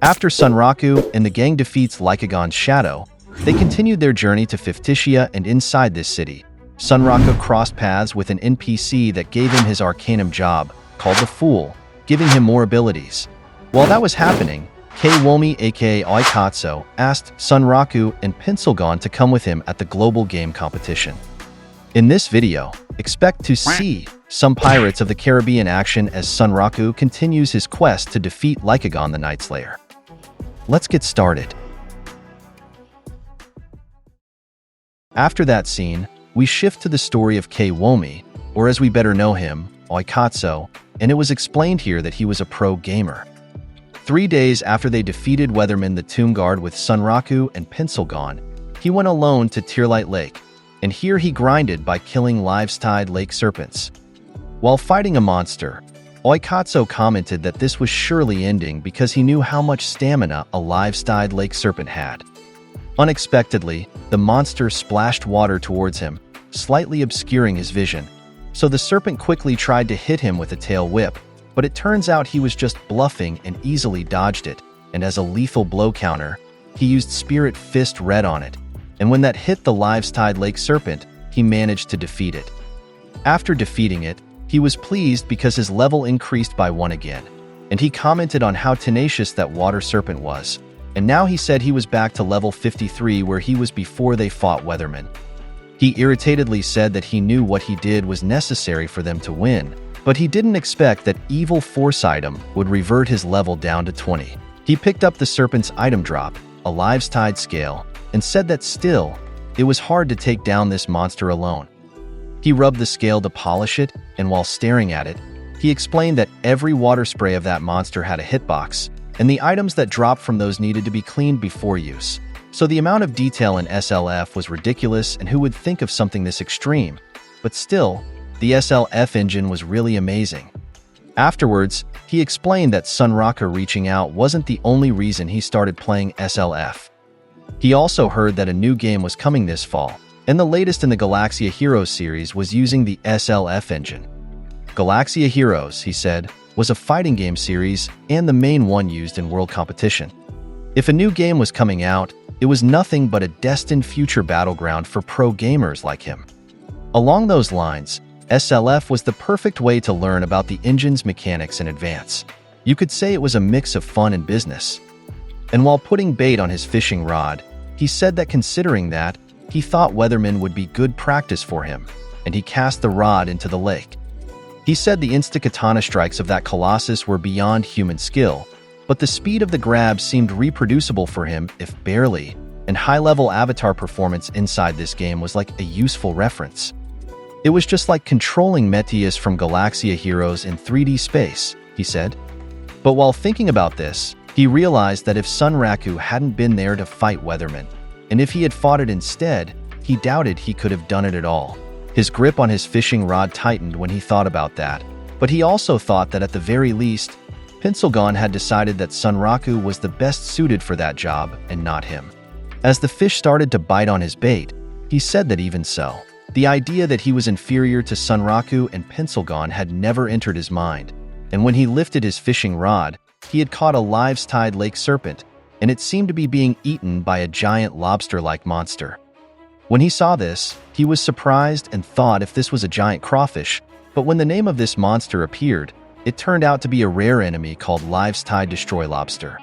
After Sunraku and the gang defeats Lycagon's shadow, they continued their journey to Fifticia, and inside this city, Sunraku crossed paths with an NPC that gave him his Arcanum job, called the Fool, giving him more abilities. While that was happening, K-Womi aka Oikatsu asked Sunraku and Pencilgon to come with him at the global game competition. In this video, expect to see some Pirates of the Caribbean action as Sunraku continues his quest to defeat Lycagon the Night Slayer. Let's get started. After that scene, we shift to the story of K-Womi, or as we better know him, Oikatsu, and it was explained here that he was a pro gamer. 3 days after they defeated Weatherman the Tomb Guard with Sunraku and Pencilgon, he went alone to Tearlight Lake, and here he grinded by killing live-tide lake serpents. While fighting a monster, Oikatsu commented that this was surely ending because he knew how much stamina a live-tide lake serpent had. Unexpectedly, the monster splashed water towards him, slightly obscuring his vision, so the serpent quickly tried to hit him with a tail whip, but it turns out he was just bluffing and easily dodged it, and as a lethal blow counter, he used Spirit Fist Red on it, and when that hit the live-tide lake serpent, he managed to defeat it. After defeating it, he was pleased because his level increased by 1 again, and he commented on how tenacious that water serpent was, and now he said he was back to level 53 where he was before they fought Weatherman. He irritatedly said that he knew what he did was necessary for them to win, but he didn't expect that Evil Force item would revert his level down to 20. He picked up the serpent's item drop, a live-tide scale, and said that still, it was hard to take down this monster alone. He rubbed the scale to polish it, and while staring at it, he explained that every water spray of that monster had a hitbox, and the items that dropped from those needed to be cleaned before use. So the amount of detail in SLF was ridiculous, and who would think of something this extreme? But still, the SLF engine was really amazing. Afterwards, he explained that Sunraku reaching out wasn't the only reason he started playing SLF. He also heard that a new game was coming this fall, and the latest in the Galaxia Heroes series was using the SLF engine. Galaxia Heroes, he said, was a fighting game series and the main one used in world competition. If a new game was coming out, it was nothing but a destined future battleground for pro gamers like him. Along those lines, SLF was the perfect way to learn about the engine's mechanics in advance. You could say it was a mix of fun and business. And while putting bait on his fishing rod, he said that considering that, he thought Weatherman would be good practice for him, and he cast the rod into the lake. He said the insta-katana strikes of that colossus were beyond human skill, but the speed of the grab seemed reproducible for him, if barely, and high-level avatar performance inside this game was like a useful reference. It was just like controlling Meteus from Galaxia Heroes in 3D space, he said. But while thinking about this, he realized that if Sunraku hadn't been there to fight Weatherman, and if he had fought it instead, he doubted he could have done it at all. His grip on his fishing rod tightened when he thought about that, but he also thought that at the very least, Pencilgon had decided that Sunraku was the best suited for that job and not him. As the fish started to bite on his bait, he said that even so, the idea that he was inferior to Sunraku and Pencilgon had never entered his mind, and when he lifted his fishing rod, he had caught a live-tide lake serpent, and it seemed to be being eaten by a giant lobster-like monster. When he saw this, he was surprised and thought if this was a giant crawfish, but when the name of this monster appeared, it turned out to be a rare enemy called live-tide destroy lobster.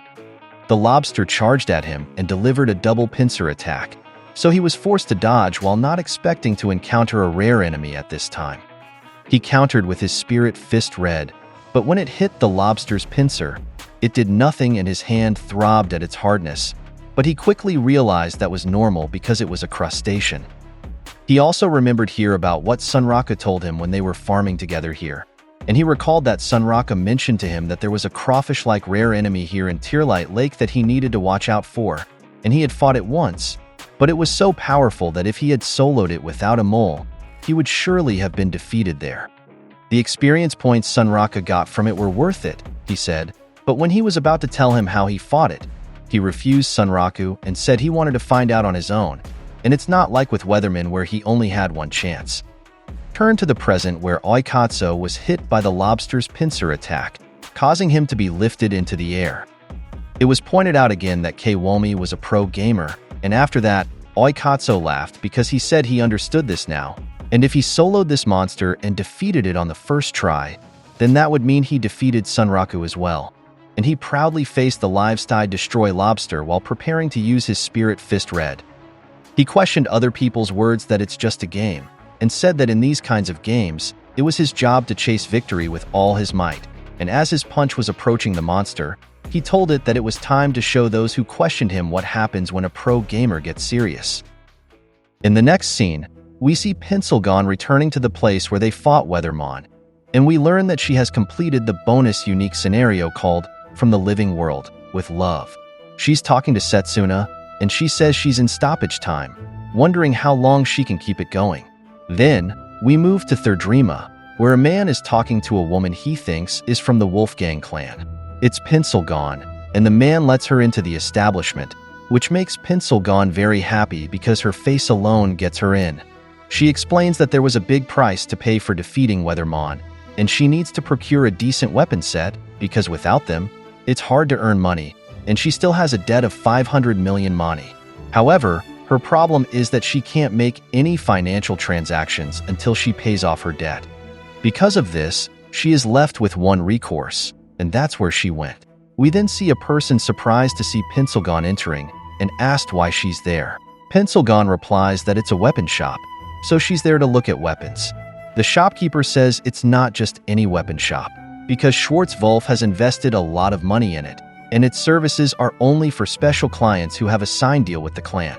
The lobster charged at him and delivered a double pincer attack, so he was forced to dodge while not expecting to encounter a rare enemy at this time. He countered with his Spirit Fist Red, but when it hit the lobster's pincer, it did nothing and his hand throbbed at its hardness, but he quickly realized that was normal because it was a crustacean. He also remembered here about what Sunraku told him when they were farming together here, and he recalled that Sunraku mentioned to him that there was a crawfish-like rare enemy here in Tearlight Lake that he needed to watch out for, and he had fought it once, but it was so powerful that if he had soloed it without a mole, he would surely have been defeated there. The experience points Sunraku got from it were worth it, he said, but when he was about to tell him how he fought it, he refused Sunraku and said he wanted to find out on his own, and it's not like with Weatherman where he only had one chance. Turn to the present where Oikatsu was hit by the lobster's pincer attack, causing him to be lifted into the air. It was pointed out again that Kiwomi was a pro gamer, and after that, Onii-Chan laughed because he said he understood this now, and if he soloed this monster and defeated it on the first try, then that would mean he defeated Sunraku as well. And he proudly faced the live-style destroy lobster while preparing to use his spirit fist red. He questioned other people's words that it's just a game, and said that in these kinds of games, it was his job to chase victory with all his might, and as his punch was approaching the monster, he told it that it was time to show those who questioned him what happens when a pro gamer gets serious. In the next scene, we see Pencilgon returning to the place where they fought Weathermon, and we learn that she has completed the bonus unique scenario called From the Living World with Love. She's talking to Setsuna, and she says she's in stoppage time, wondering how long she can keep it going. Then, we move to Thirdrima, where a man is talking to a woman he thinks is from the Wolfgang clan. It's Pencilgon, and the man lets her into the establishment, which makes Pencilgon very happy because her face alone gets her in. She explains that there was a big price to pay for defeating Weathermon, and she needs to procure a decent weapon set because without them, it's hard to earn money, and she still has a debt of 500 million money. However, her problem is that she can't make any financial transactions until she pays off her debt. Because of this, she is left with one recourse, and that's where she went. We then see a person surprised to see Pencilgon entering and asked why she's there. Pencilgon replies that it's a weapon shop, so she's there to look at weapons. The shopkeeper says it's not just any weapon shop, because Schwarzwolf has invested a lot of money in it, and its services are only for special clients who have a signed deal with the clan.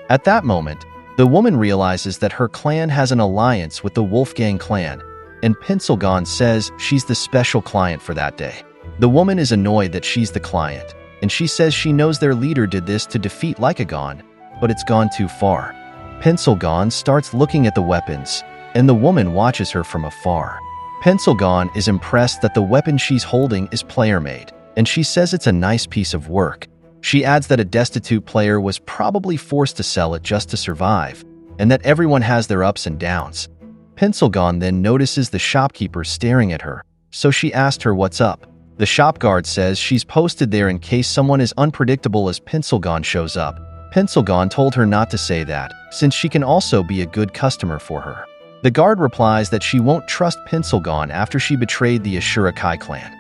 At that moment, the woman realizes that her clan has an alliance with the Wolfgang clan, and Pencilgon says she's the special client for that day. The woman is annoyed that she's the client, and she says she knows their leader did this to defeat Lycagon, but it's gone too far. Pencilgon starts looking at the weapons, and the woman watches her from afar. Pencilgon is impressed that the weapon she's holding is player-made, and she says it's a nice piece of work. She adds that a destitute player was probably forced to sell it just to survive, and that everyone has their ups and downs. Pencilgon then notices the shopkeeper staring at her, so she asked her what's up. The shop guard says she's posted there in case someone as unpredictable as Pencilgon shows up. Pencilgon told her not to say that, since she can also be a good customer for her. The guard replies that she won't trust Pencilgon after she betrayed the Ashura Kai clan.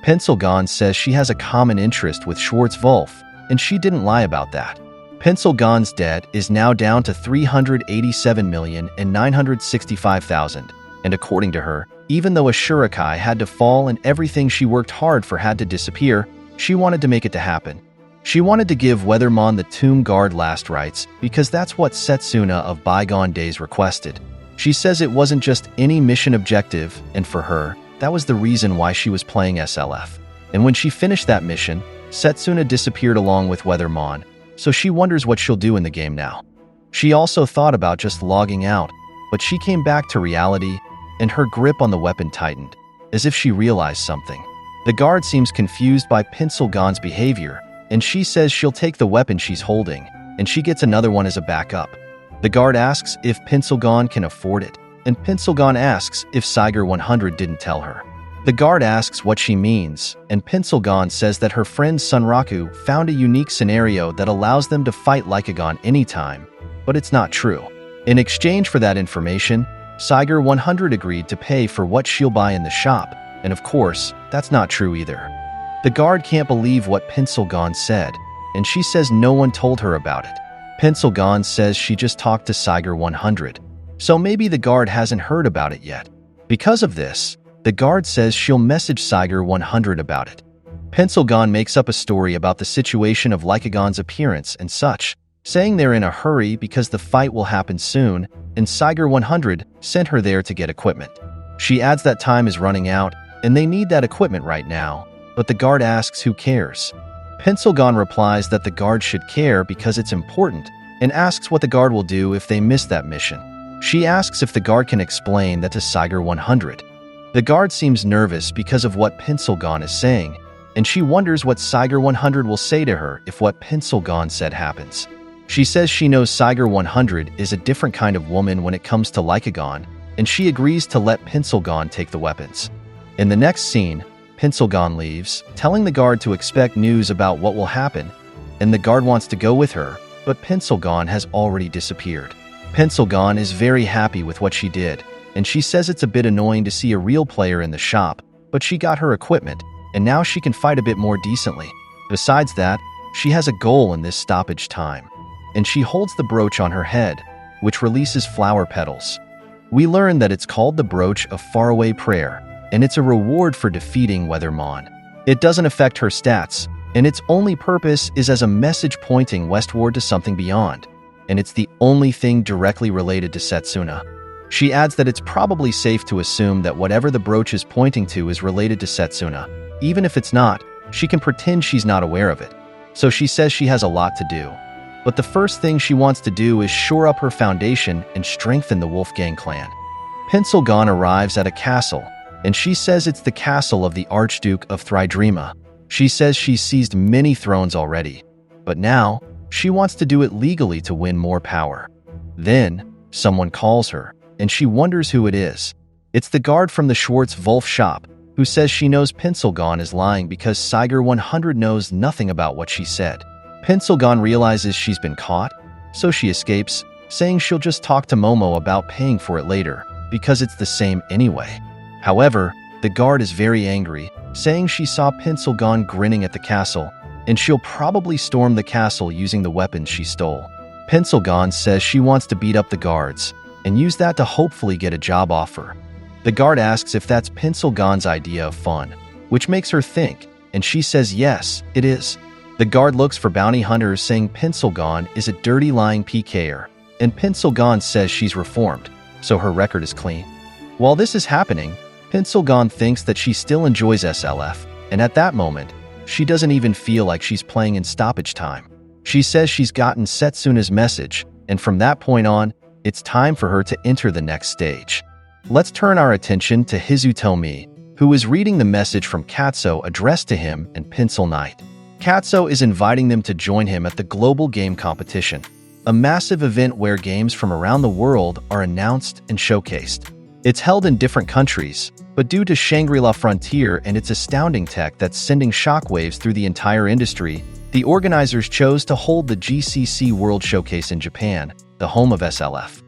Pencilgon says she has a common interest with Schwarzwolf, and she didn't lie about that. Pencilgon's debt is now down to 387,965,000, and according to her, even though Ashura Kai had to fall and everything she worked hard for had to disappear, she wanted to make it to happen. She wanted to give Weathermon the tomb guard last rites because that's what Setsuna of bygone days requested. She says it wasn't just any mission objective, and for her, that was the reason why she was playing SLF. And when she finished that mission, Setsuna disappeared along with Weathermon, so she wonders what she'll do in the game now. She also thought about just logging out, but she came back to reality, and her grip on the weapon tightened, as if she realized something. The guard seems confused by Pencilgon's behavior, and she says she'll take the weapon she's holding, and she gets another one as a backup. The guard asks if Pencilgon can afford it, and Pencilgon asks if Siger 100 didn't tell her. The guard asks what she means, and Pencilgon says that her friend Sunraku found a unique scenario that allows them to fight Lycagon anytime, but it's not true. In exchange for that information, Siger 100 agreed to pay for what she'll buy in the shop, and of course, that's not true either. The guard can't believe what Pencilgon said, and she says no one told her about it. Pencilgon says she just talked to Siger 100, so maybe the guard hasn't heard about it yet. Because of this, the guard says she'll message Siger 100 about it. Pencilgon makes up a story about the situation of Lycagon's appearance and such, saying they're in a hurry because the fight will happen soon, and Siger 100 sent her there to get equipment. She adds that time is running out, and they need that equipment right now, but the guard asks who cares. Pencilgon replies that the guard should care because it's important, and asks what the guard will do if they miss that mission. She asks if the guard can explain that to Siger 100. The guard seems nervous because of what Pencilgon is saying, and she wonders what Siger 100 will say to her if what Pencilgon said happens. She says she knows Siger 100 is a different kind of woman when it comes to Lycagon, and she agrees to let Pencilgon take the weapons. In the next scene, Pencilgon leaves, telling the guard to expect news about what will happen, and the guard wants to go with her, but Pencilgon has already disappeared. Pencilgon is very happy with what she did, and she says it's a bit annoying to see a real player in the shop, but she got her equipment, and now she can fight a bit more decently. Besides that, she has a goal in this stoppage time, and she holds the brooch on her head, which releases flower petals. We learn that it's called the Brooch of Faraway Prayer, and it's a reward for defeating Weathermon. It doesn't affect her stats, and its only purpose is as a message pointing westward to something beyond, and it's the only thing directly related to Setsuna. She adds that it's probably safe to assume that whatever the brooch is pointing to is related to Setsuna. Even if it's not, she can pretend she's not aware of it. So she says she has a lot to do. But the first thing she wants to do is shore up her foundation and strengthen the Wolfgang clan. Pencilgon arrives at a castle, and she says it's the castle of the Archduke of Thrydrima. She says she's seized many thrones already, but now she wants to do it legally to win more power. Then, someone calls her, and she wonders who it is. It's the guard from the Schwartz-Wolf shop, who says she knows Pencilgon is lying because Siger 100 knows nothing about what she said. Pencilgon realizes she's been caught, so she escapes, saying she'll just talk to Momo about paying for it later, because it's the same anyway. However, the guard is very angry, saying she saw Pencilgon grinning at the castle, and she'll probably storm the castle using the weapons she stole. Pencilgon says she wants to beat up the guards, and use that to hopefully get a job offer. The guard asks if that's Pencilgon's idea of fun, which makes her think, and she says yes, it is. The guard looks for bounty hunters, saying Pencilgon is a dirty lying PKer, and Pencilgon says she's reformed, so her record is clean. While this is happening, Pencilgon thinks that she still enjoys SLF, and at that moment, she doesn't even feel like she's playing in stoppage time. She says she's gotten Setsuna's message, and from that point on, it's time for her to enter the next stage. Let's turn our attention to Hizutomi, who is reading the message from Katsuo addressed to him and Pencil Knight. Katsuo is inviting them to join him at the Global Game Competition, a massive event where games from around the world are announced and showcased. It's held in different countries, but due to Shangri-La Frontier and its astounding tech that's sending shockwaves through the entire industry, the organizers chose to hold the GCC World Showcase in Japan, the home of SLF.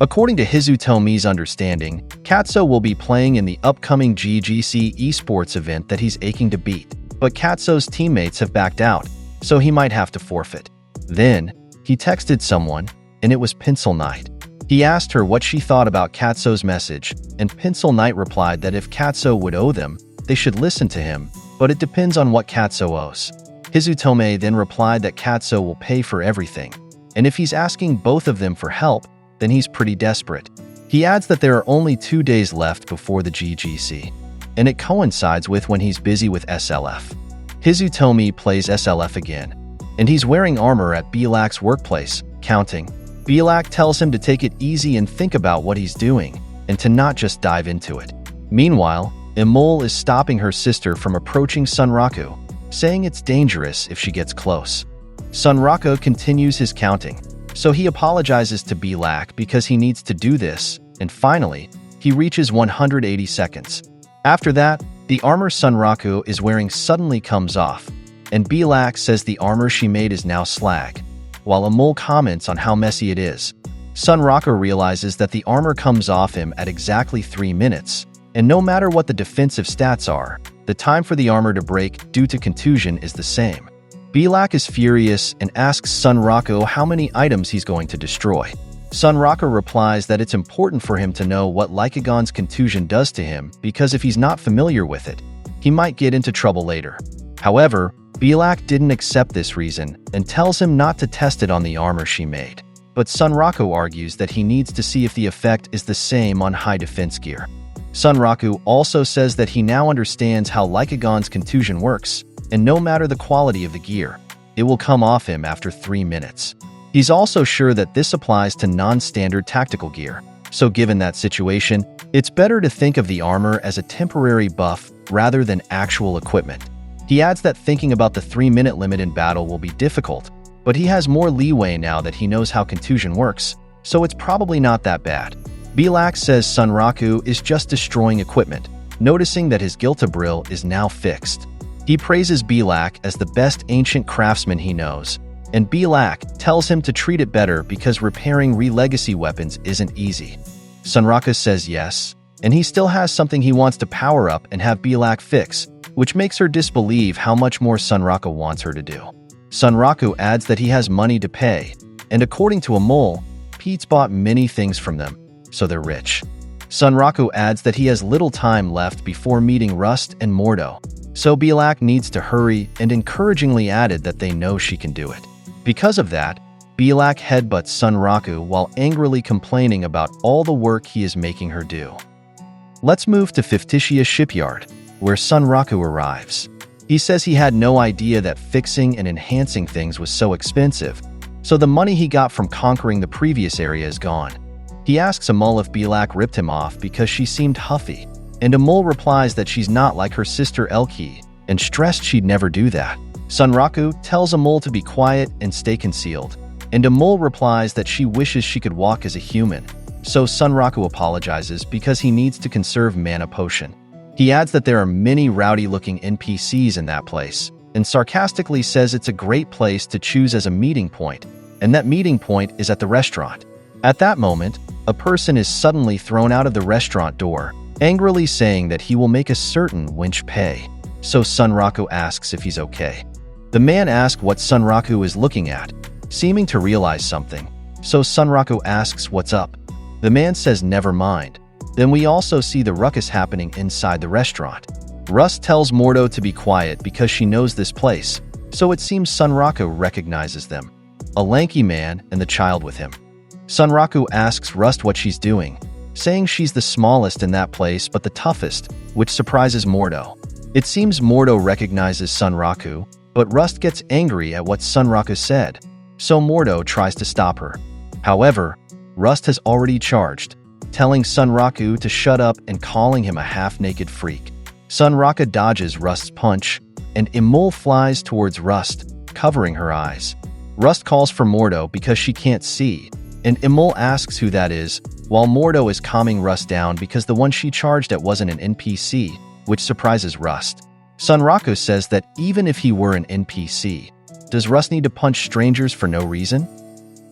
According to Hizutomi's understanding, Katsuo will be playing in the upcoming GGC esports event that he's aching to beat, but Katsuo's teammates have backed out, so he might have to forfeit. Then, he texted someone, and it was Pencil Knight. He asked her what she thought about Katsuo's message, and Pencil Knight replied that if Katsuo would owe them, they should listen to him, but it depends on what Katsuo owes. Hizutomi then replied that Katsuo will pay for everything, and if he's asking both of them for help, then he's pretty desperate. He adds that there are only 2 days left before the GGC, and it coincides with when he's busy with SLF. Hizutomi plays SLF again, and he's wearing armor at Belak's workplace, counting. Belak tells him to take it easy and think about what he's doing, and to not just dive into it. Meanwhile, Emol is stopping her sister from approaching Sunraku, saying it's dangerous if she gets close. Sunraku continues his counting, so he apologizes to Belak because he needs to do this, and finally, he reaches 180 seconds. After that, the armor Sunraku is wearing suddenly comes off, and Belak says the armor she made is now slag, while Emol comments on how messy it is. Sunraku realizes that the armor comes off him at exactly 3 minutes, and no matter what the defensive stats are, the time for the armor to break due to contusion is the same. Belak is furious and asks Sunraku how many items he's going to destroy. Sunraku replies that it's important for him to know what Lycagon's contusion does to him because if he's not familiar with it, he might get into trouble later. However, Belak didn't accept this reason and tells him not to test it on the armor she made. But Sunraku argues that he needs to see if the effect is the same on high defense gear. Sunraku also says that he now understands how Lycagon's contusion works, and no matter the quality of the gear, it will come off him after 3 minutes. He's also sure that this applies to non-standard tactical gear, so given that situation, it's better to think of the armor as a temporary buff rather than actual equipment. He adds that thinking about the 3-minute limit in battle will be difficult, but he has more leeway now that he knows how contusion works, so it's probably not that bad. Belak says Sunraku is just destroying equipment, noticing that his Giltabril is now fixed. He praises Belak as the best ancient craftsman he knows, and Belak tells him to treat it better because repairing re-legacy weapons isn't easy. Sunraku says yes, and he still has something he wants to power up and have Belak fix, which makes her disbelieve how much more Sunraku wants her to do. Sunraku adds that he has money to pay, and according to a mole, Pete's bought many things from them, so they're rich. Sunraku adds that he has little time left before meeting Rust and Mordo, so Belak needs to hurry, and encouragingly added that they know she can do it. Because of that, Belak headbutts Sunraku while angrily complaining about all the work he is making her do. Let's move to Fictitia Shipyard, where Sunraku arrives. He says he had no idea that fixing and enhancing things was so expensive, so the money he got from conquering the previous area is gone. He asks Amul if Belak ripped him off because she seemed huffy, and Amul replies that she's not like her sister Elki, and stressed she'd never do that. Sunraku tells Amul to be quiet and stay concealed, and Amul replies that she wishes she could walk as a human, so Sunraku apologizes because he needs to conserve mana potion. He adds that there are many rowdy-looking NPCs in that place, and sarcastically says it's a great place to choose as a meeting point, and that meeting point is at the restaurant. At that moment, a person is suddenly thrown out of the restaurant door, angrily saying that he will make a certain winch pay, so Sunraku asks if he's okay. The man asks what Sunraku is looking at, seeming to realize something, so Sunraku asks what's up. The man says never mind. Then we also see the ruckus happening inside the restaurant. Rust tells Mordo to be quiet because she knows this place, so it seems Sunraku recognizes them, a lanky man and the child with him. Sunraku asks Rust what she's doing, saying she's the smallest in that place but the toughest, which surprises Mordo. It seems Mordo recognizes Sunraku, but Rust gets angry at what Sunraku said, so Mordo tries to stop her. However, Rust has already charged, telling Sunraku to shut up and calling him a half-naked freak. Sunraku dodges Rust's punch, and Imul flies towards Rust, covering her eyes. Rust calls for Mordo because she can't see, and Imul asks who that is, while Mordo is calming Rust down because the one she charged at wasn't an NPC, which surprises Rust. Sunraku says that even if he were an NPC, does Rust need to punch strangers for no reason?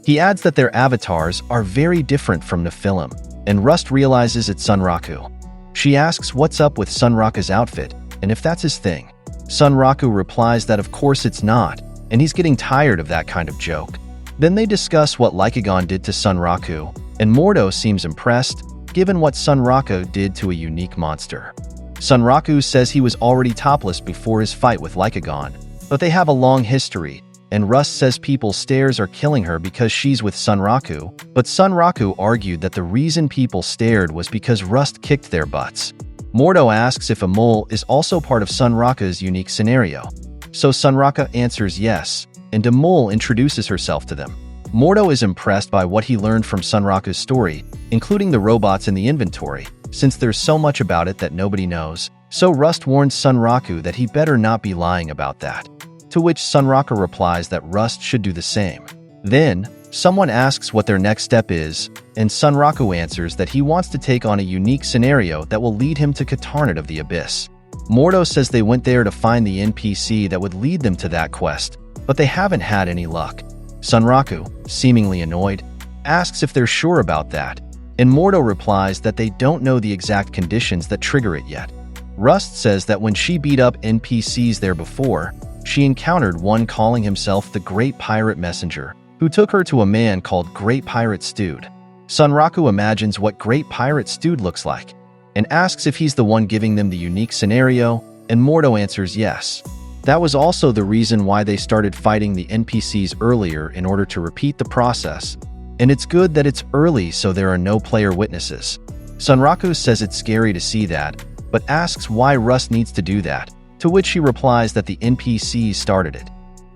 He adds that their avatars are very different from Nephilim, and Rust realizes it's Sunraku. She asks what's up with Sunraku's outfit, and if that's his thing. Sunraku replies that of course it's not, and he's getting tired of that kind of joke. Then they discuss what Lycagon did to Sunraku, and Mordo seems impressed, given what Sunraku did to a unique monster. Sunraku says he was already topless before his fight with Lycagon, but they have a long history, and Rust says people's stares are killing her because she's with Sunraku, but Sunraku argued that the reason people stared was because Rust kicked their butts. Mordo asks if Amul is also part of Sunraku's unique scenario, so Sunraku answers yes, and Amul introduces herself to them. Mordo is impressed by what he learned from Sunraku's story, including the robots in the inventory, since there's so much about it that nobody knows, so Rust warns Sunraku that he better not be lying about that. To which Sunraku replies that Rust should do the same. Then, someone asks what their next step is, and Sunraku answers that he wants to take on a unique scenario that will lead him to Katarnat of the Abyss. Mordo says they went there to find the NPC that would lead them to that quest, but they haven't had any luck. Sunraku, seemingly annoyed, asks if they're sure about that, and Mordo replies that they don't know the exact conditions that trigger it yet. Rust says that when she beat up NPCs there before, she encountered one calling himself the Great Pirate Messenger, who took her to a man called Great Pirate Stewed. Sunraku imagines what Great Pirate Stewed looks like, and asks if he's the one giving them the unique scenario, and Mordo answers yes. That was also the reason why they started fighting the NPCs earlier in order to repeat the process, and it's good that it's early so there are no player witnesses. Sunraku says it's scary to see that, but asks why Rust needs to do that, to which she replies that the NPCs started it.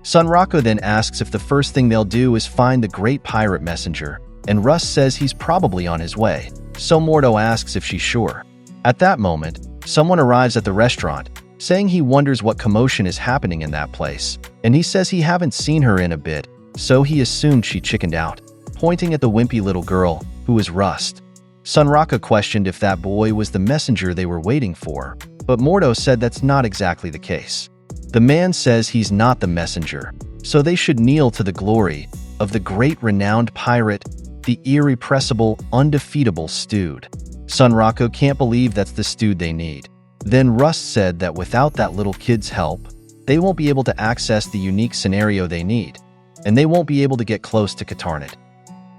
Sunraku then asks if the first thing they'll do is find the Great Pirate Messenger, and Rust says he's probably on his way, so Mordo asks if she's sure. At that moment, someone arrives at the restaurant, saying he wonders what commotion is happening in that place, and he says he haven't seen her in a bit, so he assumed she chickened out, pointing at the wimpy little girl, who is Rust. Sunraka questioned if that boy was the messenger they were waiting for, but Mordo said that's not exactly the case. The man says he's not the messenger, so they should kneel to the glory of the great renowned pirate, the irrepressible, undefeatable Stewed. Sunraka can't believe that's the Stewed they need. Then Rust said that without that little kid's help, they won't be able to access the unique scenario they need, and they won't be able to get close to Katarnit.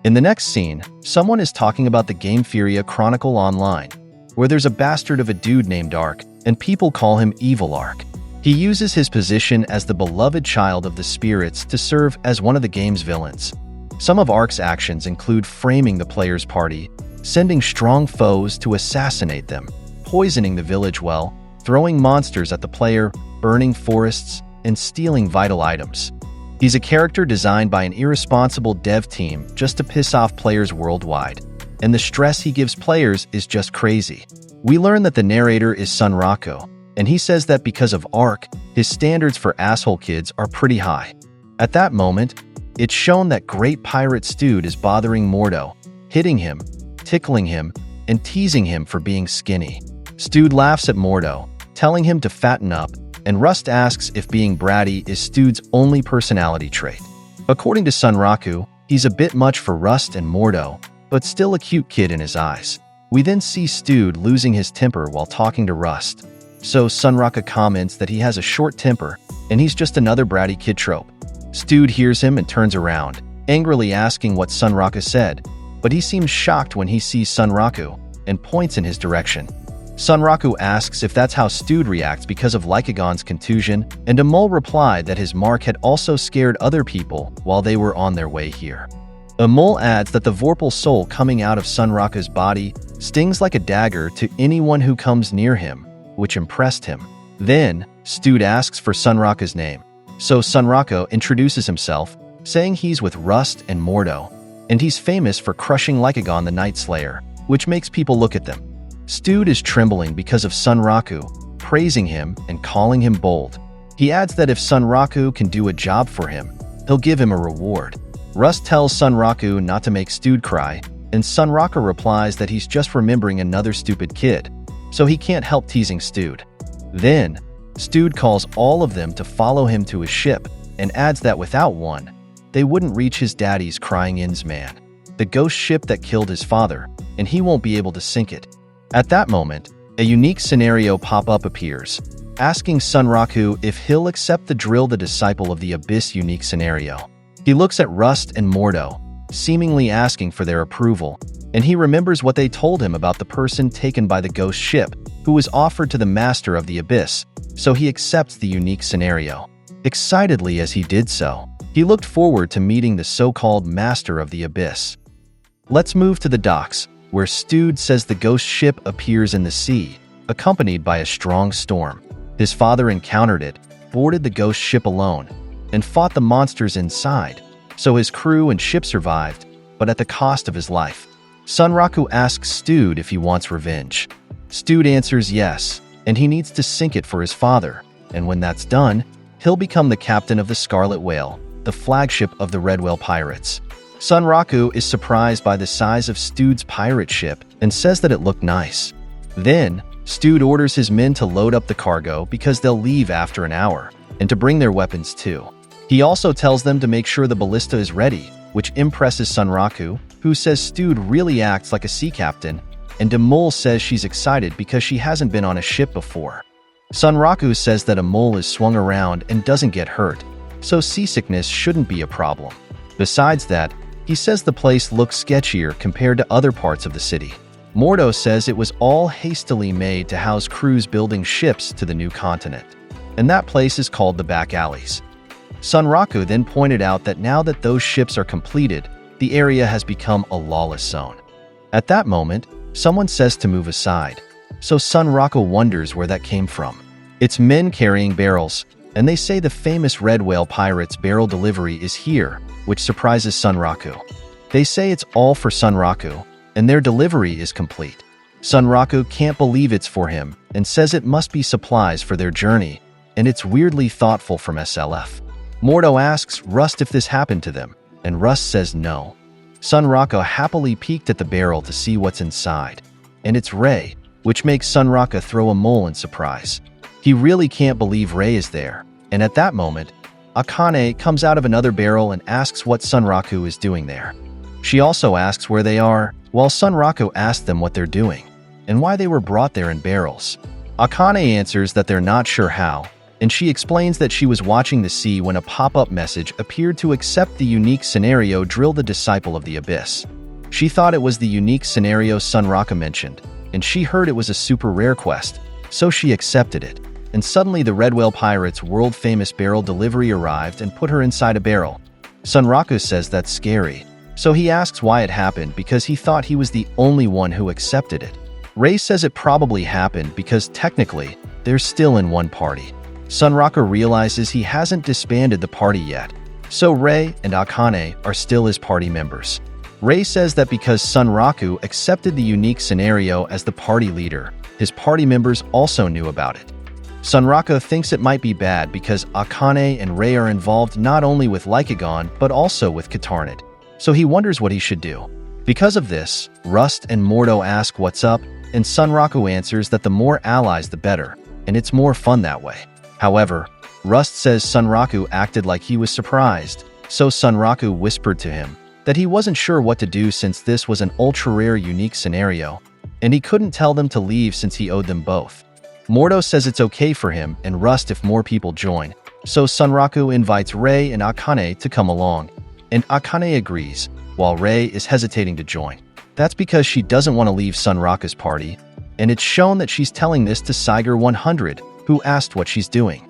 In the next scene, someone is talking about the game Furia Chronicle Online, where there's a bastard of a dude named Ark, and people call him Evil Ark. He uses his position as the beloved child of the spirits to serve as one of the game's villains. Some of Ark's actions include framing the player's party, sending strong foes to assassinate them, poisoning the village well, throwing monsters at the player, burning forests, and stealing vital items. He's a character designed by an irresponsible dev team just to piss off players worldwide, and the stress he gives players is just crazy. We learn that the narrator is Sunraka, and he says that because of Ark, his standards for asshole kids are pretty high. At that moment, it's shown that Great Pirate Stewed is bothering Mordo, hitting him, tickling him, and teasing him for being skinny. Stewed laughs at Mordo, telling him to fatten up, and Rust asks if being bratty is Stewed's only personality trait. According to Sunraka, he's a bit much for Rust and Mordo, but still a cute kid in his eyes. We then see Stewed losing his temper while talking to Rust. So Sunraka comments that he has a short temper, and he's just another bratty kid trope. Stewed hears him and turns around, angrily asking what Sunraka said, but he seems shocked when he sees Sunraka and points in his direction. Sunraka asks if that's how Stewed reacts because of Lycagon's contusion, and Amol replied that his mark had also scared other people while they were on their way here. Amol adds that the Vorpal soul coming out of Sunraka's body stings like a dagger to anyone who comes near him, which impressed him. Then, Stewed asks for Sunraka's name, so Sunraka introduces himself, saying he's with Rust and Mordo, and he's famous for crushing Lycagon the Night Slayer, which makes people look at them. Stewed is trembling because of Sunraka, praising him and calling him bold. He adds that if Sunraka can do a job for him, he'll give him a reward. Rust tells Sunraka not to make Stewed cry, and Sunraka replies that he's just remembering another stupid kid, so he can't help teasing Stewed. Then, Stewed calls all of them to follow him to his ship, and adds that without one, they wouldn't reach his daddy's Crying Inns man, the ghost ship that killed his father, and he won't be able to sink it. At that moment, a unique scenario pop-up appears, asking Sunraka if he'll accept the Drill the Disciple of the Abyss unique scenario. He looks at Rust and Mordo, seemingly asking for their approval, and he remembers what they told him about the person taken by the ghost ship, who was offered to the Master of the Abyss, so he accepts the unique scenario. Excitedly as he did so, he looked forward to meeting the so-called Master of the Abyss. Let's move to the docks, where Stewed says the ghost ship appears in the sea, accompanied by a strong storm. His father encountered it, boarded the ghost ship alone, and fought the monsters inside, so his crew and ship survived, but at the cost of his life. Sunraka asks Stewed if he wants revenge. Stewed answers yes, and he needs to sink it for his father, and when that's done, he'll become the captain of the Scarlet Whale, the flagship of the Red Whale Pirates. Sunraka is surprised by the size of Stewed's pirate ship and says that it looked nice. Then, Stewed orders his men to load up the cargo because they'll leave after an hour, and to bring their weapons too. He also tells them to make sure the ballista is ready, which impresses Sunraka, who says Stewed really acts like a sea captain, and Amol says she's excited because she hasn't been on a ship before. Sunraka says that Amol is swung around and doesn't get hurt, so seasickness shouldn't be a problem. Besides that, he says the place looks sketchier compared to other parts of the city. Mordo says it was all hastily made to house crews building ships to the new continent, and that place is called the Back Alleys. Sunraka then pointed out that now that those ships are completed, the area has become a lawless zone. At that moment, someone says to move aside, so Sunraka wonders where that came from. It's men carrying barrels, and they say the famous Red Whale Pirates barrel delivery is here, which surprises Sunraka. They say it's all for Sunraka, and their delivery is complete. Sunraka can't believe it's for him, and says it must be supplies for their journey, and it's weirdly thoughtful from SLF. Mordo asks Rust if this happened to them, and Rust says no. Sunraku happily peeked at the barrel to see what's inside. And it's Rei, which makes Sunraku throw a mole in surprise. He really can't believe Rei is there, and at that moment, Akane comes out of another barrel and asks what Sunraku is doing there. She also asks where they are, while Sunraku asks them what they're doing, and why they were brought there in barrels. Akane answers that they're not sure how, and she explains that she was watching the sea when a pop-up message appeared to accept the unique scenario Drill the Disciple of the Abyss. She thought it was the unique scenario Sunraku mentioned, and she heard it was a super rare quest, so she accepted it. And suddenly the Red Whale Pirate's world-famous barrel delivery arrived and put her inside a barrel. Sunraku says that's scary, so he asks why it happened because he thought he was the only one who accepted it. Rei says it probably happened because technically, they're still in one party. Sunraku realizes he hasn't disbanded the party yet, so Rei and Akane are still his party members. Rei says that because Sunraku accepted the unique scenario as the party leader, his party members also knew about it. Sunraku thinks it might be bad because Akane and Rei are involved not only with Lycagon but also with Katarnid, so he wonders what he should do. Because of this, Rust and Mordo ask what's up, and Sunraku answers that the more allies the better, and it's more fun that way. However, Rust says Sunraku acted like he was surprised, so Sunraku whispered to him that he wasn't sure what to do since this was an ultra-rare unique scenario, and he couldn't tell them to leave since he owed them both. Mordo says it's okay for him and Rust if more people join, so Sunraku invites Rei and Akane to come along, and Akane agrees, while Rei is hesitating to join. That's because she doesn't want to leave Sunraku's party, and it's shown that she's telling this to Saiger 100, who asked what she's doing.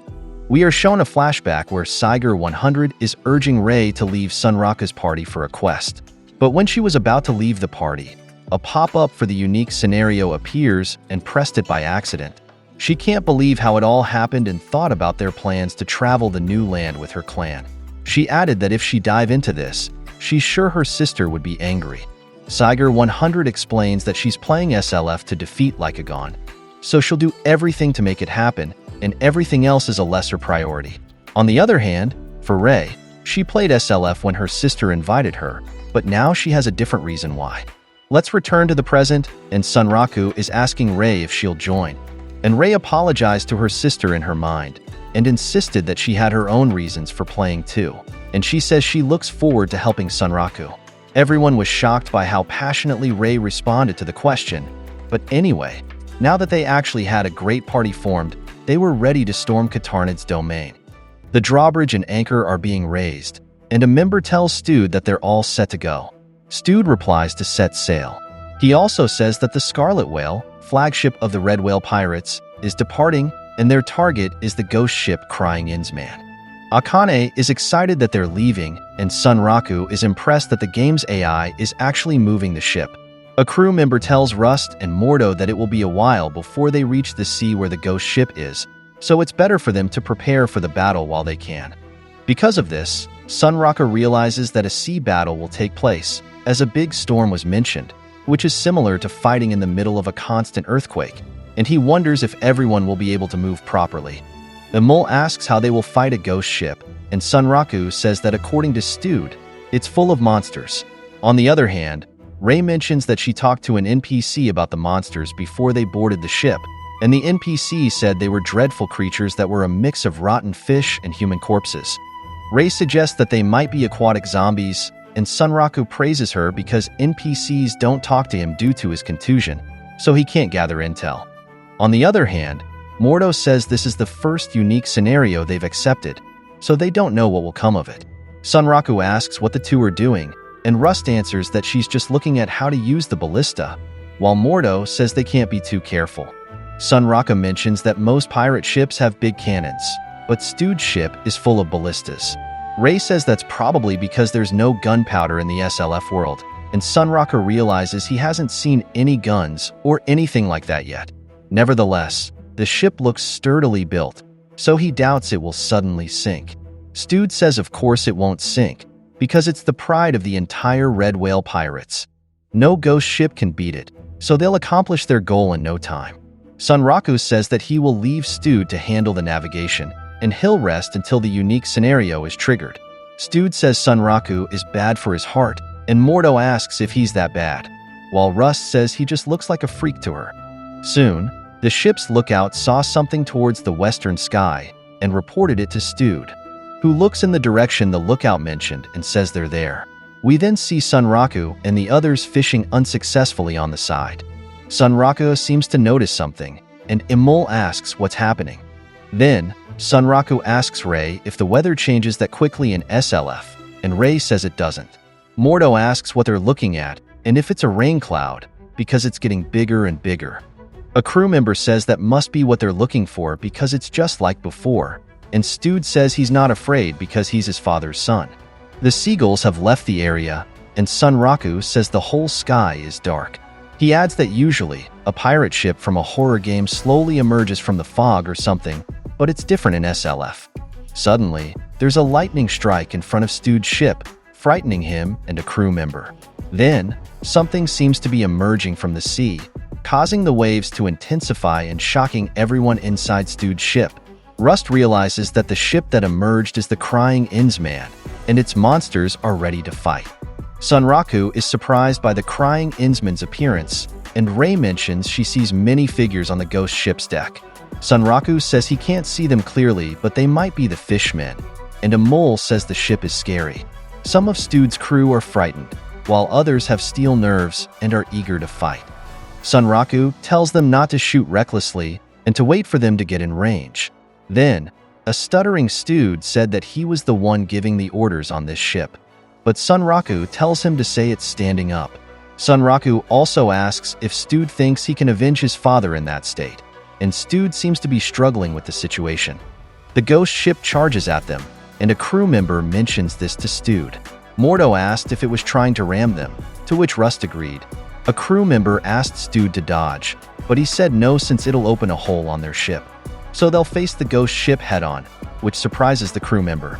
We are shown a flashback where Saiger 100 is urging Rei to leave Sunraku's party for a quest. But when she was about to leave the party, a pop-up for the unique scenario appears and pressed it by accident. She can't believe how it all happened and thought about their plans to travel the new land with her clan. She added that if she dive into this, she's sure her sister would be angry. Saiger 100 explains that she's playing SLF to defeat Lycagon, so she'll do everything to make it happen, and everything else is a lesser priority. On the other hand, for Rei, she played SLF when her sister invited her, but now she has a different reason why. Let's return to the present, and Sunraku is asking Rei if she'll join. And Rei apologized to her sister in her mind, and insisted that she had her own reasons for playing too, and she says she looks forward to helping Sunraku. Everyone was shocked by how passionately Rei responded to the question, but anyway, now that they actually had a great party formed, they were ready to storm Katarnid's domain. The drawbridge and anchor are being raised, and a member tells Stude that they're all set to go. Stude replies to set sail. He also says that the Scarlet Whale, flagship of the Red Whale Pirates, is departing, and their target is the ghost ship Crying Innsman. Akane is excited that they're leaving, and Sunraku is impressed that the game's AI is actually moving the ship. A crew member tells Rust and Mordo that it will be a while before they reach the sea where the ghost ship is, so it's better for them to prepare for the battle while they can. Because of this, Sunraku realizes that a sea battle will take place, as a big storm was mentioned, which is similar to fighting in the middle of a constant earthquake, and he wonders if everyone will be able to move properly. The mole asks how they will fight a ghost ship, and Sunraku says that according to Stude, it's full of monsters. On the other hand, Rei mentions that she talked to an NPC about the monsters before they boarded the ship, and the NPC said they were dreadful creatures that were a mix of rotten fish and human corpses. Rei suggests that they might be aquatic zombies, and Sunraku praises her because NPCs don't talk to him due to his contusion, so he can't gather intel. On the other hand, Mordo says this is the first unique scenario they've accepted, so they don't know what will come of it. Sunraku asks what the two are doing, and Rust answers that she's just looking at how to use the ballista, while Mordo says they can't be too careful. Sunraku mentions that most pirate ships have big cannons, but Stude's ship is full of ballistas. Rei says that's probably because there's no gunpowder in the SLF world, and Sunraku realizes he hasn't seen any guns or anything like that yet. Nevertheless, the ship looks sturdily built, so he doubts it will suddenly sink. Stude says of course it won't sink, because it's the pride of the entire Red Whale Pirates. No ghost ship can beat it, so they'll accomplish their goal in no time. Sunraku says that he will leave Stude to handle the navigation, and he'll rest until the unique scenario is triggered. Stude says Sunraku is bad for his heart, and Mordo asks if he's that bad, while Rust says he just looks like a freak to her. Soon, the ship's lookout saw something towards the western sky and reported it to Stude, who looks in the direction the lookout mentioned and says they're there. We then see Sunraku and the others fishing unsuccessfully on the side. Sunraku seems to notice something, and Imul asks what's happening. Then, Sunraku asks Ray if the weather changes that quickly in SLF, and Ray says it doesn't. Mordo asks what they're looking at and if it's a rain cloud, because it's getting bigger and bigger. A crew member says that must be what they're looking for because it's just like before, and Stude says he's not afraid because he's his father's son. The seagulls have left the area, and Sunraku says the whole sky is dark. He adds that usually, a pirate ship from a horror game slowly emerges from the fog or something, but it's different in SLF. Suddenly, there's a lightning strike in front of Stude's ship, frightening him and a crew member. Then, something seems to be emerging from the sea, causing the waves to intensify and shocking everyone inside Stude's ship. Rust realizes that the ship that emerged is the Crying Inns Man, and its monsters are ready to fight. Sunraku is surprised by the Crying Innsman's appearance, and Ray mentions she sees many figures on the ghost ship's deck. Sunraku says he can't see them clearly, but they might be the fishmen, and Imul says the ship is scary. Some of Stude's crew are frightened, while others have steel nerves and are eager to fight. Sunraku tells them not to shoot recklessly and to wait for them to get in range. Then, a stuttering Stude said that he was the one giving the orders on this ship, but Sunraku tells him to say it standing up. Sunraku also asks if Stude thinks he can avenge his father in that state, and Stude seems to be struggling with the situation. The ghost ship charges at them, and a crew member mentions this to Stude. Mordo asked if it was trying to ram them, to which Rust agreed. A crew member asked Stude to dodge, but he said no since it'll open a hole on their ship. So they'll face the ghost ship head-on, which surprises the crew member.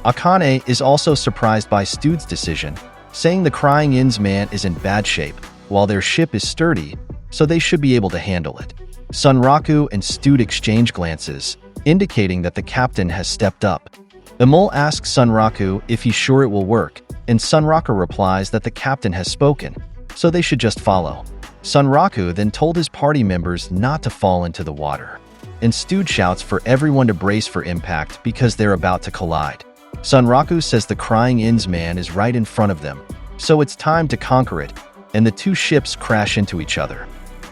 Akane is also surprised by Stude's decision, saying the Crying Inns Man is in bad shape, while their ship is sturdy, so they should be able to handle it. Sunraku and Stude exchange glances, indicating that the captain has stepped up. Imul asks Sunraku if he's sure it will work, and Sunraku replies that the captain has spoken, so they should just follow. Sunraku then told his party members not to fall into the water, and Stude shouts for everyone to brace for impact because they're about to collide. Sunraku says the Crying Inns Man is right in front of them, so it's time to conquer it, and the two ships crash into each other.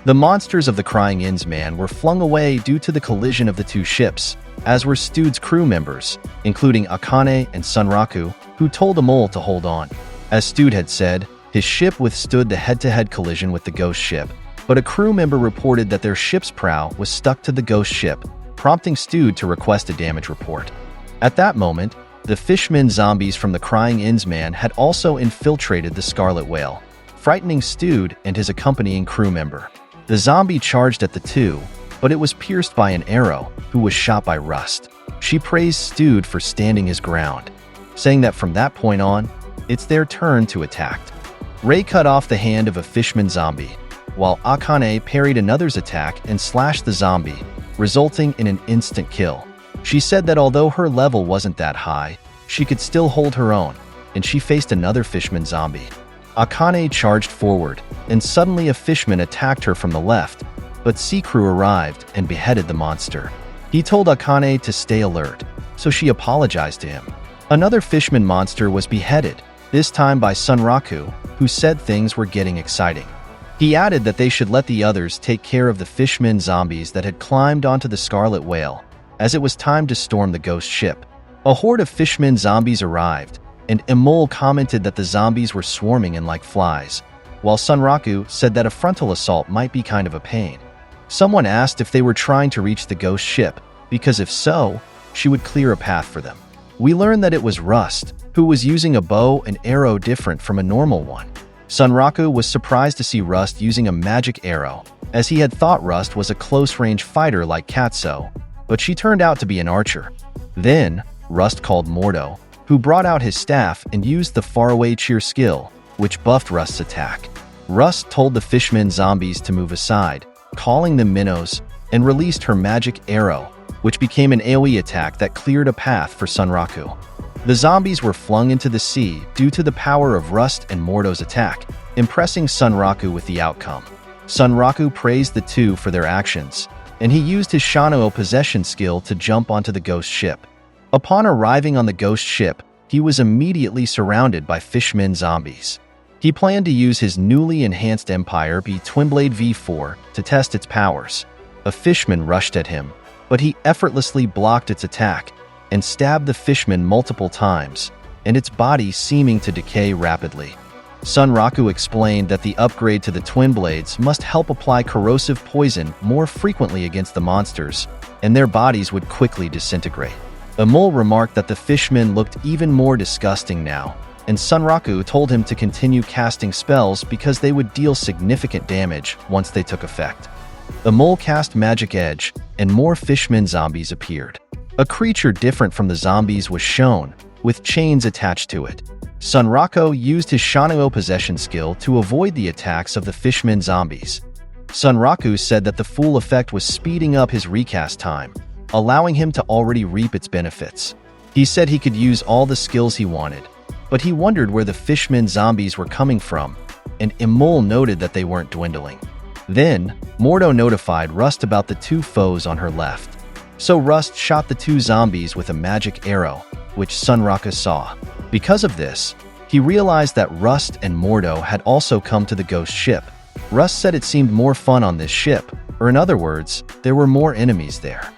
The monsters of the Crying Inns Man were flung away due to the collision of the two ships, as were Stude's crew members, including Akane and Sunraku, who told Imul to hold on. As Stude had said, his ship withstood the head-to-head collision with the ghost ship, but a crew member reported that their ship's prow was stuck to the ghost ship, prompting Stude to request a damage report. At that moment, the fishmen zombies from the Crying Inns Man had also infiltrated the Scarlet Whale, frightening Stude and his accompanying crew member. The zombie charged at the two, but it was pierced by an arrow, who was shot by Rust. She praised Stude for standing his ground, saying that from that point on, it's their turn to attack. Ray cut off the hand of a fishman zombie, while Akane parried another's attack and slashed the zombie, resulting in an instant kill. She said that although her level wasn't that high, she could still hold her own, and she faced another fishman zombie. Akane charged forward, and suddenly a fishman attacked her from the left, but Sea Crew arrived and beheaded the monster. He told Akane to stay alert, so she apologized to him. Another fishman monster was beheaded, this time by Sunraku, who said things were getting exciting. He added that they should let the others take care of the fishmen zombies that had climbed onto the Scarlet Whale, as it was time to storm the ghost ship. A horde of fishmen zombies arrived, and Imul commented that the zombies were swarming in like flies, while Sunraku said that a frontal assault might be kind of a pain. Someone asked if they were trying to reach the ghost ship, because if so, she would clear a path for them. We learned that it was Rust, who was using a bow and arrow different from a normal one. Sunraku was surprised to see Rust using a magic arrow, as he had thought Rust was a close-range fighter like Katso, but she turned out to be an archer. Then, Rust called Mordo, who brought out his staff and used the faraway cheer skill, which buffed Rust's attack. Rust told the fishmen zombies to move aside, calling them minnows, and released her magic arrow, which became an AoE attack that cleared a path for Sunraku. The zombies were flung into the sea due to the power of Rust and Mordo's attack, impressing Sunraku with the outcome. Sunraku praised the two for their actions, and he used his Shano possession skill to jump onto the ghost ship. Upon arriving on the ghost ship, he was immediately surrounded by Fishman zombies. He planned to use his newly enhanced Empire B Twinblade V4 to test its powers. A fishman rushed at him, but he effortlessly blocked its attack and stabbed the fishman multiple times, and its body seeming to decay rapidly. Sunraku explained that the upgrade to the twin blades must help apply corrosive poison more frequently against the monsters, and their bodies would quickly disintegrate. Amul remarked that the fishmen looked even more disgusting now, and Sunraku told him to continue casting spells because they would deal significant damage once they took effect. Amul cast Magic Edge, and more fishman zombies appeared. A creature different from the zombies was shown, with chains attached to it. Sunraku used his Shano possession skill to avoid the attacks of the fishman zombies. Sunraku said that the full effect was speeding up his recast time, allowing him to already reap its benefits. He said he could use all the skills he wanted, but he wondered where the fishman zombies were coming from, and Imul noted that they weren't dwindling. Then, Mordo notified Rust about the two foes on her left. So Rust shot the two zombies with a magic arrow, which Sunraku saw. Because of this, he realized that Rust and Mordo had also come to the ghost ship. Rust said it seemed more fun on this ship, or in other words, there were more enemies there.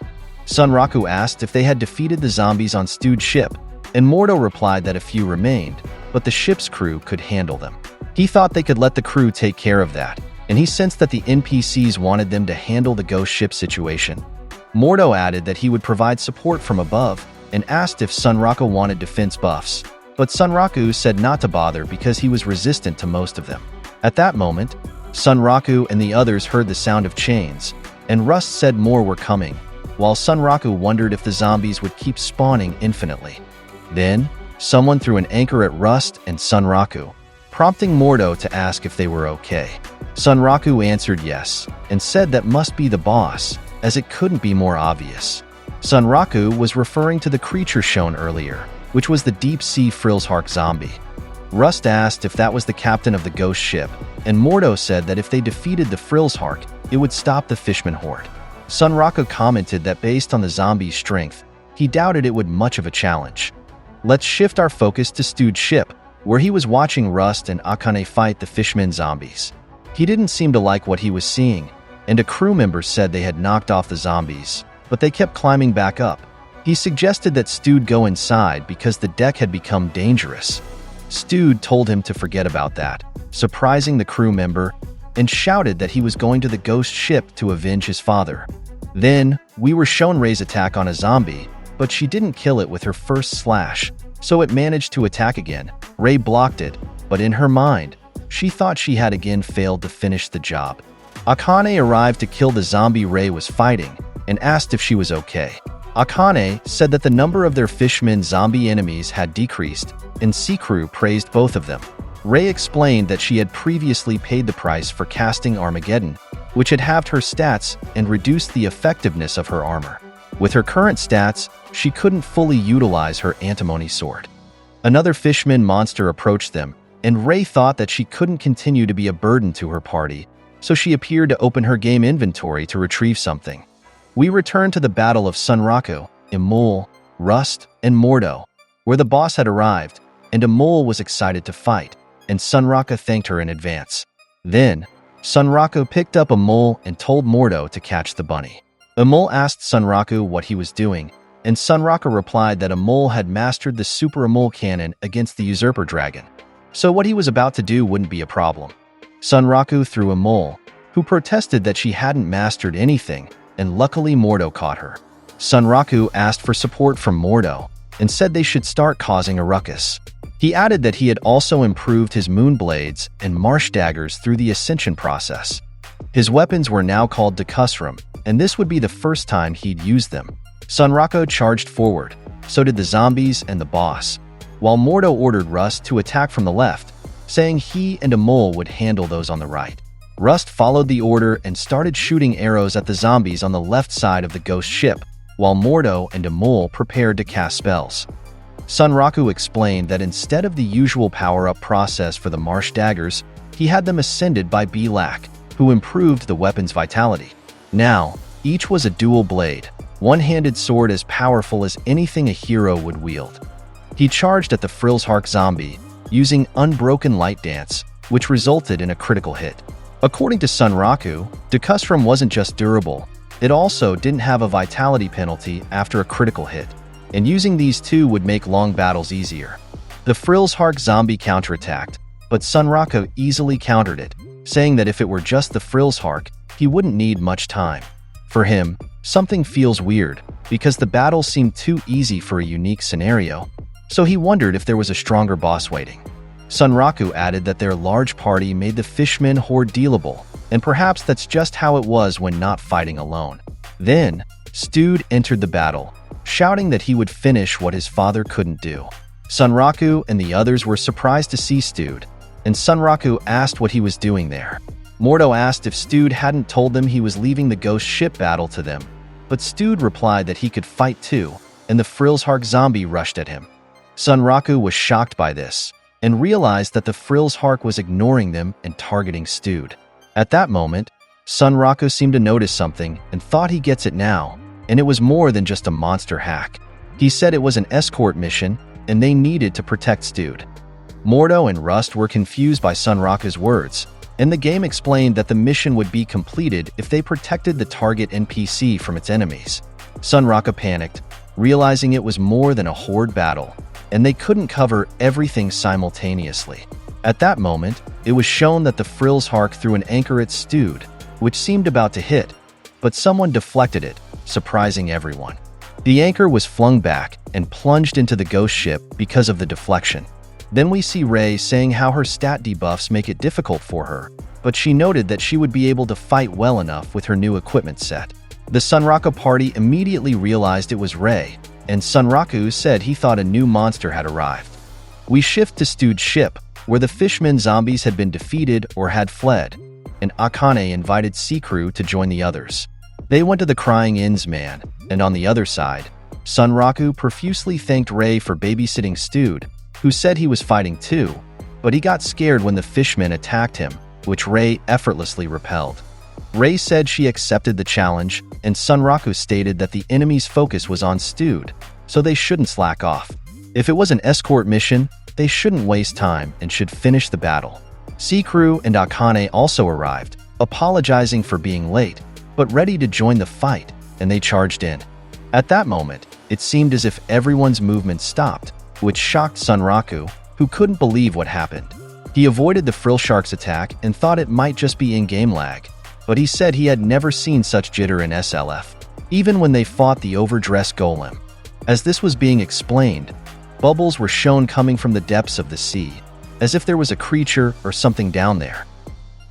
Sunraku asked if they had defeated the zombies on Stew's ship, and Mordo replied that a few remained, but the ship's crew could handle them. He thought they could let the crew take care of that, and he sensed that the NPCs wanted them to handle the ghost ship situation. Mordo added that he would provide support from above, and asked if Sunraku wanted defense buffs, but Sunraku said not to bother because he was resistant to most of them. At that moment, Sunraku and the others heard the sound of chains, and Rust said more were coming, while Sunraku wondered if the zombies would keep spawning infinitely. Then, someone threw an anchor at Rust and Sunraku, prompting Mordo to ask if they were okay. Sunraku answered yes, and said that must be the boss, as it couldn't be more obvious. Sunraku was referring to the creature shown earlier, which was the deep-sea Frillshark zombie. Rust asked if that was the captain of the ghost ship, and Mordo said that if they defeated the Frillshark, it would stop the fishman horde. Sunraku commented that based on the zombie's strength, he doubted it would much of a challenge. Let's shift our focus to Stew's ship, where he was watching Rust and Akane fight the fishman zombies. He didn't seem to like what he was seeing, and a crew member said they had knocked off the zombies, but they kept climbing back up. He suggested that Stew go inside because the deck had become dangerous. Stew told him to forget about that, surprising the crew member, and shouted that he was going to the ghost ship to avenge his father. Then, we were shown Ray's attack on a zombie, but she didn't kill it with her first slash, so it managed to attack again. Ray blocked it, but in her mind, she thought she had again failed to finish the job. Akane arrived to kill the zombie Ray was fighting, and asked if she was okay. Akane said that the number of their fishman zombie enemies had decreased, and Sea Crew praised both of them. Ray explained that she had previously paid the price for casting Armageddon, which had halved her stats and reduced the effectiveness of her armor. With her current stats, she couldn't fully utilize her antimony sword. Another fishman monster approached them, and Ray thought that she couldn't continue to be a burden to her party, so she appeared to open her game inventory to retrieve something. We return to the battle of Sunraku, Imul, Rust, and Mordo, where the boss had arrived, and Imul was excited to fight, and Sunraku thanked her in advance. Then, Sunraku picked up Imul and told Mordo to catch the bunny. Imul asked Sunraku what he was doing, and Sunraku replied that Imul had mastered the Super Imul cannon against the Usurper Dragon, so what he was about to do wouldn't be a problem. Sunraku threw Imul, who protested that she hadn't mastered anything, and luckily Mordo caught her. Sunraku asked for support from Mordo, and said they should start causing a ruckus. He added that he had also improved his moon blades and marsh daggers through the ascension process. His weapons were now called Dekusrum, and this would be the first time he'd used them. Sunraku charged forward, so did the zombies and the boss, while Mordo ordered Rust to attack from the left, saying he and Imul would handle those on the right. Rust followed the order and started shooting arrows at the zombies on the left side of the ghost ship, while Mordo and Imul prepared to cast spells. Sunraku explained that instead of the usual power-up process for the marsh daggers, he had them ascended by Black, who improved the weapon's vitality. Now, each was a dual blade, one-handed sword as powerful as anything a hero would wield. He charged at the Frillshark zombie, using Unbroken Light Dance, which resulted in a critical hit. According to Sunraku, Decustrum wasn't just durable, it also didn't have a vitality penalty after a critical hit, and using these two would make long battles easier. The Frillshark zombie counterattacked, but Sunraku easily countered it, saying that if it were just the Frillshark, he wouldn't need much time. For him, something feels weird, because the battle seemed too easy for a unique scenario, so he wondered if there was a stronger boss waiting. Sunraku added that their large party made the Fishmen horde dealable, and perhaps that's just how it was when not fighting alone. Then, Stewed entered the battle, shouting that he would finish what his father couldn't do. Sunraku and the others were surprised to see Stewed, and Sunraku asked what he was doing there. Mordo asked if Stewed hadn't told them he was leaving the ghost ship battle to them, but Stewed replied that he could fight too, and the Frillshark zombie rushed at him. Sunraku was shocked by this, and realized that the Frillshark was ignoring them and targeting Stewed. At that moment, Sunraku seemed to notice something and thought he gets it now, and it was more than just a monster hack. He said it was an escort mission, and they needed to protect Stewed. Mordo and Rust were confused by Sunraku's words, and the game explained that the mission would be completed if they protected the target NPC from its enemies. Sunraku panicked, realizing it was more than a horde battle, and they couldn't cover everything simultaneously. At that moment, it was shown that the Frillshark threw an anchor at Stewed, which seemed about to hit, but someone deflected it, surprising everyone. The anchor was flung back and plunged into the ghost ship because of the deflection. Then we see Rei saying how her stat debuffs make it difficult for her, but she noted that she would be able to fight well enough with her new equipment set. The Sunraku party immediately realized it was Rei, and Sunraku said he thought a new monster had arrived. We shift to Stewed's ship, where the Fishmen zombies had been defeated or had fled, and Akane invited Sea-Crew to join the others. They went to the Crying Inns man, and on the other side, Sunraku profusely thanked Rei for babysitting Stewed, who said he was fighting too, but he got scared when the Fishmen attacked him, which Rei effortlessly repelled. Rei said she accepted the challenge, and Sunraku stated that the enemy's focus was on Stewed, so they shouldn't slack off. If it was an escort mission, they shouldn't waste time and should finish the battle. Sea-Crew and Akane also arrived, apologizing for being late, but ready to join the fight, and they charged in. At that moment, it seemed as if everyone's movement stopped, which shocked Sunraku, who couldn't believe what happened. He avoided the Frillshark's attack and thought it might just be in-game lag, but he said he had never seen such jitter in SLF, even when they fought the overdressed golem. As this was being explained, bubbles were shown coming from the depths of the sea, as if there was a creature or something down there.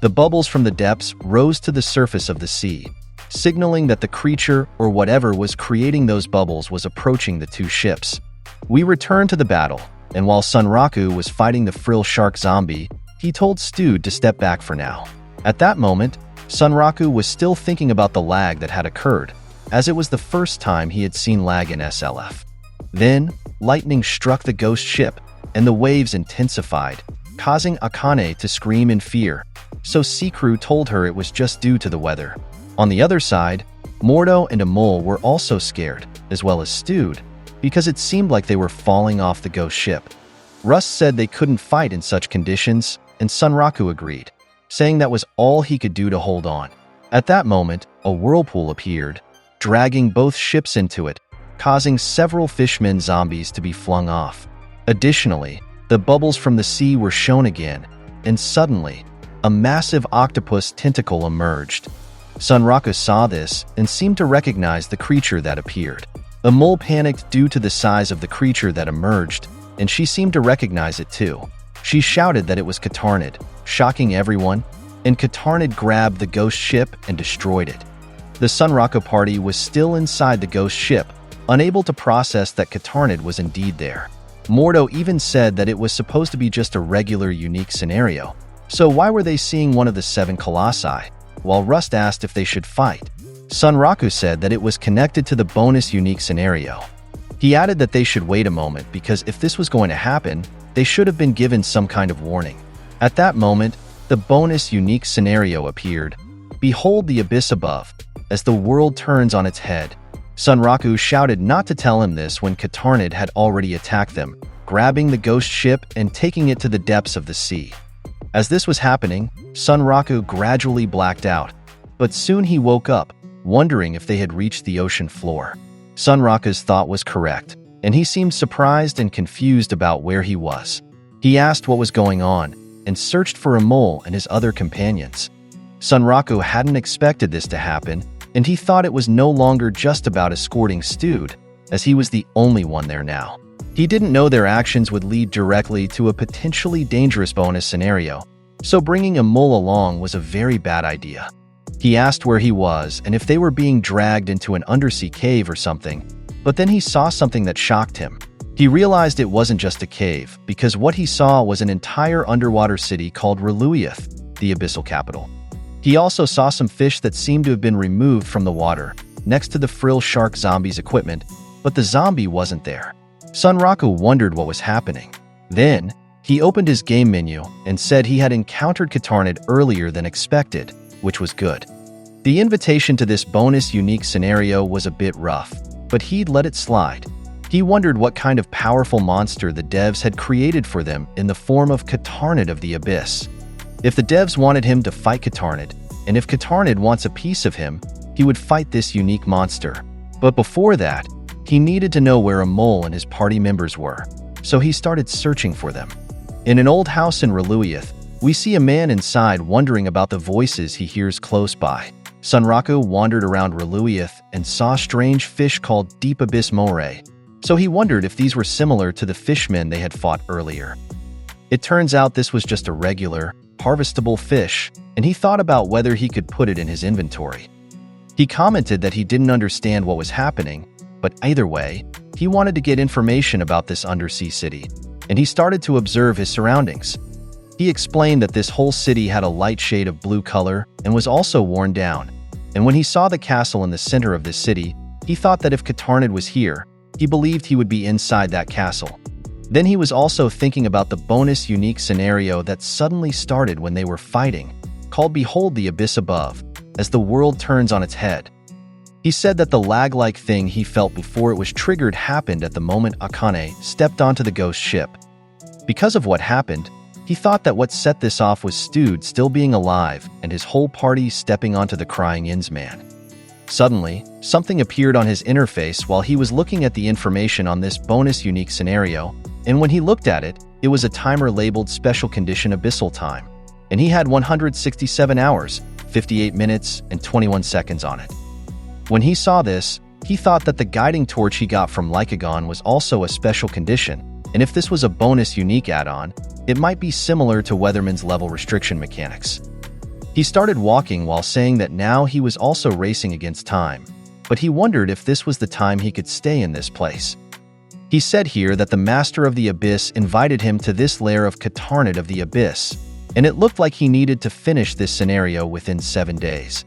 The bubbles from the depths rose to the surface of the sea, signaling that the creature or whatever was creating those bubbles was approaching the two ships. We returned to the battle, and while Sunraku was fighting the Frillshark zombie, he told Stewed to step back for now. At that moment, Sunraku was still thinking about the lag that had occurred, as it was the first time he had seen lag in SLF. Then, lightning struck the ghost ship, and the waves intensified, causing Akane to scream in fear, so Sea-Crew told her it was just due to the weather. On the other side, Mordo and Amul were also scared, as well as Stewed, because it seemed like they were falling off the ghost ship. Rust said they couldn't fight in such conditions, and Sunraku agreed, saying that was all he could do to hold on. At that moment, a whirlpool appeared, dragging both ships into it, causing several Fishmen zombies to be flung off. Additionally, the bubbles from the sea were shown again, and suddenly, a massive octopus tentacle emerged. Sunraku saw this and seemed to recognize the creature that appeared. Amul panicked due to the size of the creature that emerged, and she seemed to recognize it too. She shouted that it was Katarnid, shocking everyone, and Katarnid grabbed the ghost ship and destroyed it. The Sunraku party was still inside the ghost ship, unable to process that Katarnid was indeed there. Mordo even said that it was supposed to be just a regular unique scenario, so why were they seeing one of the 7 colossi? While Rust asked if they should fight, Sunraku said that it was connected to the bonus unique scenario. He added that they should wait a moment because if this was going to happen, they should have been given some kind of warning. At that moment, the bonus unique scenario appeared. Behold the abyss above, as the world turns on its head. Sunraku shouted not to tell him this when Katarnid had already attacked them, grabbing the ghost ship and taking it to the depths of the sea. As this was happening, Sunraku gradually blacked out, but soon he woke up, wondering if they had reached the ocean floor. Sunraku's thought was correct, and he seemed surprised and confused about where he was. He asked what was going on, and searched for a mole and his other companions. Sunraku hadn't expected this to happen, and he thought it was no longer just about escorting Stude, as he was the only one there now. He didn't know their actions would lead directly to a potentially dangerous bonus scenario, so bringing a mole along was a very bad idea. He asked where he was and if they were being dragged into an undersea cave or something, but then he saw something that shocked him. He realized it wasn't just a cave, because what he saw was an entire underwater city called Reluiath, the abyssal capital. He also saw some fish that seemed to have been removed from the water, next to the frill shark zombie's equipment, but the zombie wasn't there. Sunraku wondered what was happening. Then, he opened his game menu and said he had encountered Katarnid earlier than expected, which was good. The invitation to this bonus unique scenario was a bit rough, but he'd let it slide. He wondered what kind of powerful monster the devs had created for them in the form of Katarnid of the Abyss. If the devs wanted him to fight Katarnid, and if Katarnid wants a piece of him, he would fight this unique monster. But before that, he needed to know where a mole and his party members were, so he started searching for them. In an old house in Reluiath, we see a man inside wondering about the voices he hears close by. Sunraku wandered around Reluiath and saw strange fish called Deep Abyss Moray, so he wondered if these were similar to the fishmen they had fought earlier. It turns out this was just a regular, harvestable fish, and he thought about whether he could put it in his inventory. He commented that he didn't understand what was happening, but either way, he wanted to get information about this undersea city, and he started to observe his surroundings. He explained that this whole city had a light shade of blue color and was also worn down, and when he saw the castle in the center of this city, he thought that if Katarnid was here, he believed he would be inside that castle. Then he was also thinking about the bonus unique scenario that suddenly started when they were fighting, called Behold the Abyss Above, as the world turns on its head. He said that the lag-like thing he felt before it was triggered happened at the moment Akane stepped onto the ghost ship. Because of what happened, he thought that what set this off was Stude still being alive and his whole party stepping onto the crying Inns man. Suddenly, something appeared on his interface while he was looking at the information on this bonus unique scenario, and when he looked at it, it was a timer labeled Special Condition Abyssal Time, and he had 167 hours, 58 minutes, and 21 seconds on it. When he saw this, he thought that the guiding torch he got from Lycagon was also a special condition, and if this was a bonus unique add-on, it might be similar to Weatherman's level restriction mechanics. He started walking while saying that now he was also racing against time, but he wondered if this was the time he could stay in this place. He said here that the Master of the Abyss invited him to this lair of Katarnid of the Abyss, and it looked like he needed to finish this scenario within 7 days.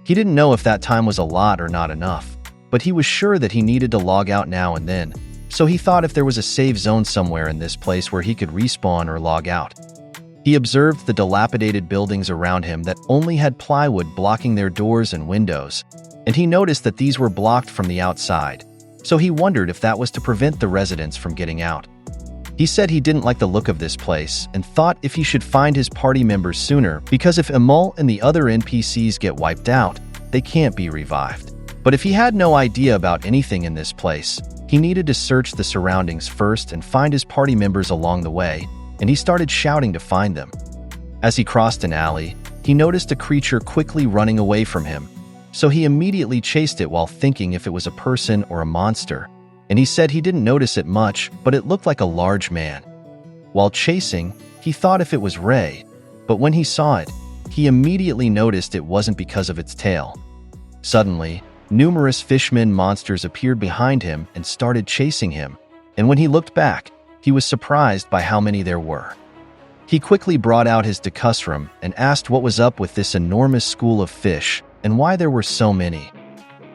He didn't know if that time was a lot or not enough, but he was sure that he needed to log out now and then, so he thought if there was a save zone somewhere in this place where he could respawn or log out. He observed the dilapidated buildings around him that only had plywood blocking their doors and windows, and he noticed that these were blocked from the outside, so he wondered if that was to prevent the residents from getting out. He said he didn't like the look of this place and thought if he should find his party members sooner, because if Emul and the other NPCs get wiped out, they can't be revived. But if he had no idea about anything in this place, he needed to search the surroundings first and find his party members along the way, and he started shouting to find them. As he crossed an alley, he noticed a creature quickly running away from him, so he immediately chased it while thinking if it was a person or a monster, and he said he didn't notice it much, but it looked like a large man. While chasing, he thought if it was Ray, but when he saw it, he immediately noticed it wasn't because of its tail. Suddenly, numerous fishmen monsters appeared behind him and started chasing him, and when he looked back, he was surprised by how many there were. He quickly brought out his Decusrum and asked what was up with this enormous school of fish and why there were so many.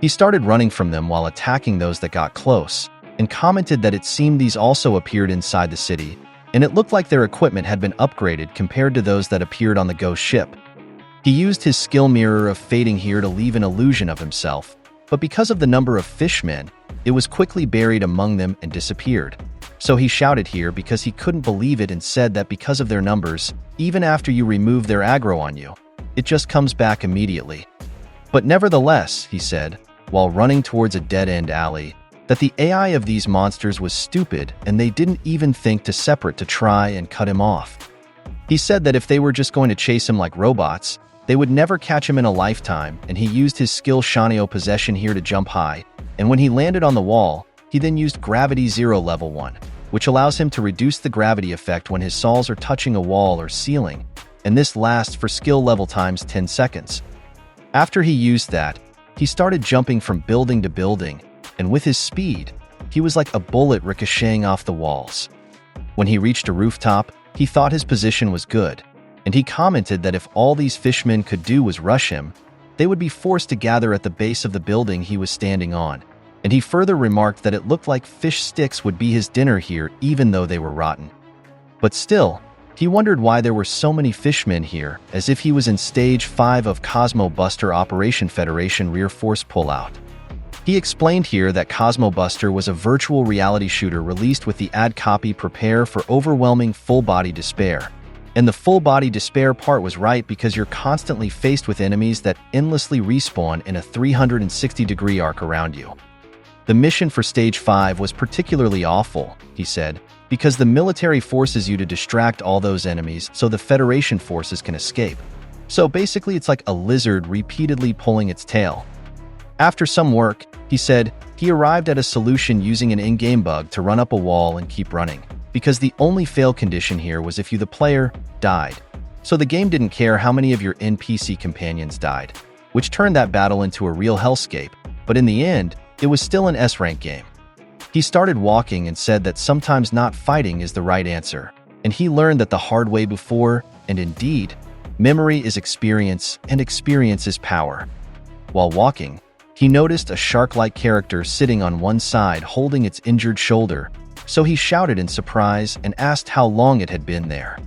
He started running from them while attacking those that got close, and commented that it seemed these also appeared inside the city, and it looked like their equipment had been upgraded compared to those that appeared on the ghost ship. He used his skill mirror of fading here to leave an illusion of himself, but because of the number of fishmen, it was quickly buried among them and disappeared. So he shouted here because he couldn't believe it and said that because of their numbers, even after you remove their aggro on you, it just comes back immediately. But nevertheless, he said, while running towards a dead-end alley, that the AI of these monsters was stupid and they didn't even think to separate to try and cut him off. He said that if they were just going to chase him like robots, they would never catch him in a lifetime, and he used his skill Shanio Possession here to jump high, and when he landed on the wall, he then used Gravity 0 Level 1, which allows him to reduce the gravity effect when his saws are touching a wall or ceiling, and this lasts for skill level times 10 seconds. After he used that, he started jumping from building to building, and with his speed, he was like a bullet ricocheting off the walls. When he reached a rooftop, he thought his position was good, and he commented that if all these fishmen could do was rush him, they would be forced to gather at the base of the building he was standing on, and he further remarked that it looked like fish sticks would be his dinner here even though they were rotten. But still, he wondered why there were so many fishmen here, as if he was in Stage 5 of Cosmo Buster Operation Federation Rear Force Pullout. He explained here that Cosmo Buster was a virtual reality shooter released with the ad copy Prepare for Overwhelming Full-Body Despair. And the full-body despair part was right because you're constantly faced with enemies that endlessly respawn in a 360-degree arc around you. The mission for Stage 5 was particularly awful, he said, because the military forces you to distract all those enemies so the Federation forces can escape. So basically it's like a lizard repeatedly pulling its tail. After some work, he said, he arrived at a solution using an in-game bug to run up a wall and keep running, because the only fail condition here was if you, the player, died. So the game didn't care how many of your NPC companions died, which turned that battle into a real hellscape, but in the end, it was still an S-rank game. He started walking and said that sometimes not fighting is the right answer, and he learned that the hard way before, and indeed, memory is experience and experience is power. While walking, he noticed a shark-like character sitting on one side holding its injured shoulder, so he shouted in surprise and asked how long it had been there.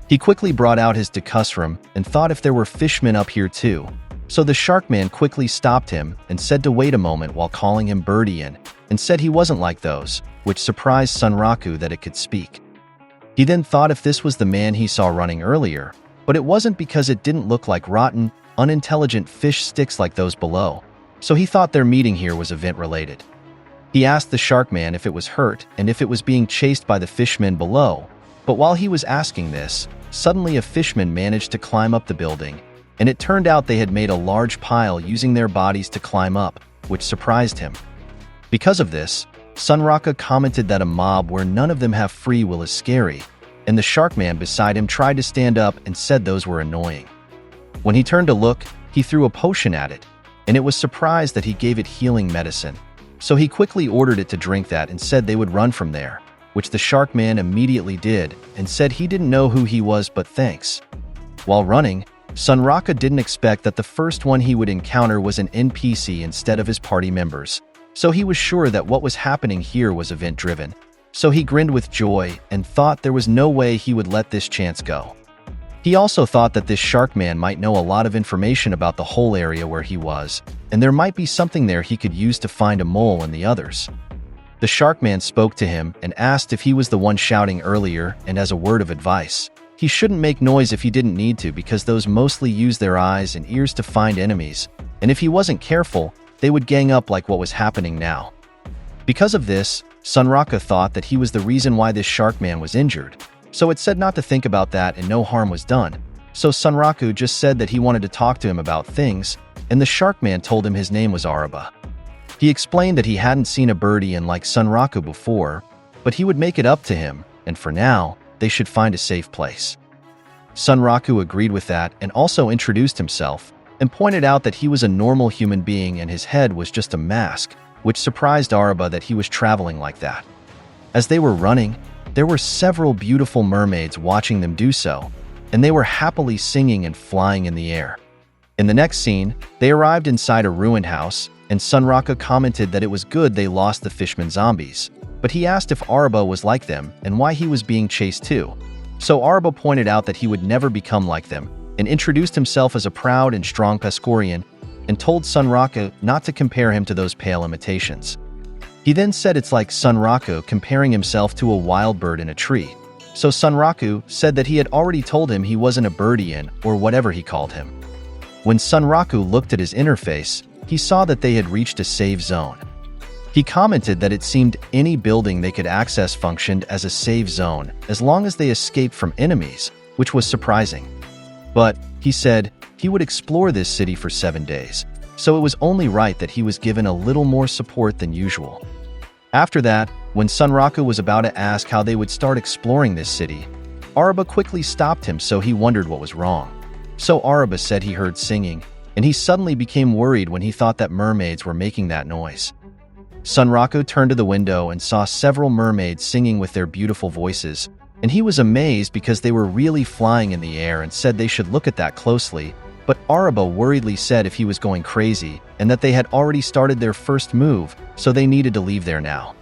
He quickly brought out his decusrum and thought if there were fishmen up here too, so the shark man quickly stopped him and said to wait a moment while calling him Birdie and said he wasn't like those, which surprised Sunraku that it could speak. He then thought if this was the man he saw running earlier, but it wasn't because it didn't look like rotten, unintelligent fish sticks like those below, so he thought their meeting here was event-related. He asked the shark man if it was hurt and if it was being chased by the fishmen below, but while he was asking this, suddenly a fishman managed to climb up the building, and it turned out they had made a large pile using their bodies to climb up, which surprised him. Because of this, Sunraka commented that a mob where none of them have free will is scary, and the shark man beside him tried to stand up and said those were annoying. When he turned to look, he threw a potion at it, and it was surprised that he gave it healing medicine. So he quickly ordered it to drink that and said they would run from there, which the shark man immediately did and said he didn't know who he was but thanks. While running, Sunraka didn't expect that the first one he would encounter was an NPC instead of his party members, so he was sure that what was happening here was event-driven. So he grinned with joy and thought there was no way he would let this chance go. He also thought that this shark man might know a lot of information about the whole area where he was, and there might be something there he could use to find a mole and the others. The shark man spoke to him and asked if he was the one shouting earlier, and as a word of advice, he shouldn't make noise if he didn't need to because those mostly use their eyes and ears to find enemies, and if he wasn't careful, they would gang up like what was happening now. Because of this, Sunraka thought that he was the reason why this shark man was injured, so it said not to think about that and no harm was done. So Sunraku just said that he wanted to talk to him about things, and the shark man told him his name was Araba. He explained that he hadn't seen a birdie like Sunraku before, but he would make it up to him, and for now, they should find a safe place. Sunraku agreed with that and also introduced himself, and pointed out that he was a normal human being and his head was just a mask, which surprised Araba that he was traveling like that. As they were running, there were several beautiful mermaids watching them do so, and they were happily singing and flying in the air. In the next scene, they arrived inside a ruined house, and Sunraka commented that it was good they lost the fishman zombies, but he asked if Araba was like them and why he was being chased too. So Araba pointed out that he would never become like them, and introduced himself as a proud and strong Pescorian, and told Sunraka not to compare him to those pale imitations. He then said it's like Sunraku comparing himself to a wild bird in a tree. So Sunraku said that he had already told him he wasn't a birdian or whatever he called him. When Sunraku looked at his interface, he saw that they had reached a save zone. He commented that it seemed any building they could access functioned as a save zone as long as they escaped from enemies, which was surprising. But, he said, he would explore this city for 7 days, so it was only right that he was given a little more support than usual. After that, when Sunraku was about to ask how they would start exploring this city, Araba quickly stopped him, so he wondered what was wrong. So Araba said he heard singing, and he suddenly became worried when he thought that mermaids were making that noise. Sunraku turned to the window and saw several mermaids singing with their beautiful voices, and he was amazed because they were really flying in the air and said they should look at that closely, but Araba worriedly said if he was going crazy and that they had already started their first move, so they needed to leave there now.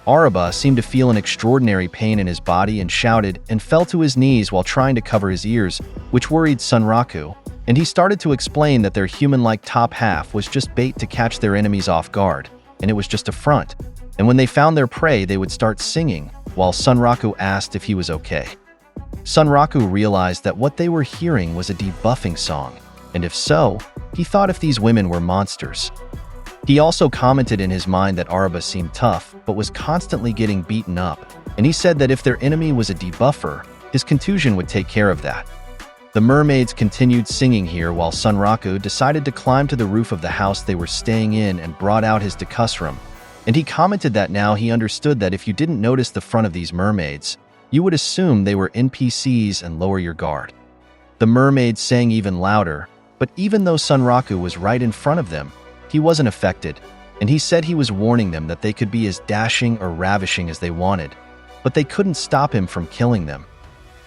Araba seemed to feel an extraordinary pain in his body and shouted and fell to his knees while trying to cover his ears, which worried Sunraku, and he started to explain that their human-like top half was just bait to catch their enemies off guard, and it was just a front, and when they found their prey they would start singing, while Sunraku asked if he was okay. Sunraku realized that what they were hearing was a debuffing song, and if so, he thought if these women were monsters. He also commented in his mind that Araba seemed tough, but was constantly getting beaten up, and he said that if their enemy was a debuffer, his contusion would take care of that. The mermaids continued singing here while Sunraku decided to climb to the roof of the house they were staying in and brought out his Dekusrum, and he commented that now he understood that if you didn't notice the front of these mermaids, you would assume they were NPCs and lower your guard. The mermaids sang even louder, but even though Sunraku was right in front of them, he wasn't affected, and he said he was warning them that they could be as dashing or ravishing as they wanted, but they couldn't stop him from killing them.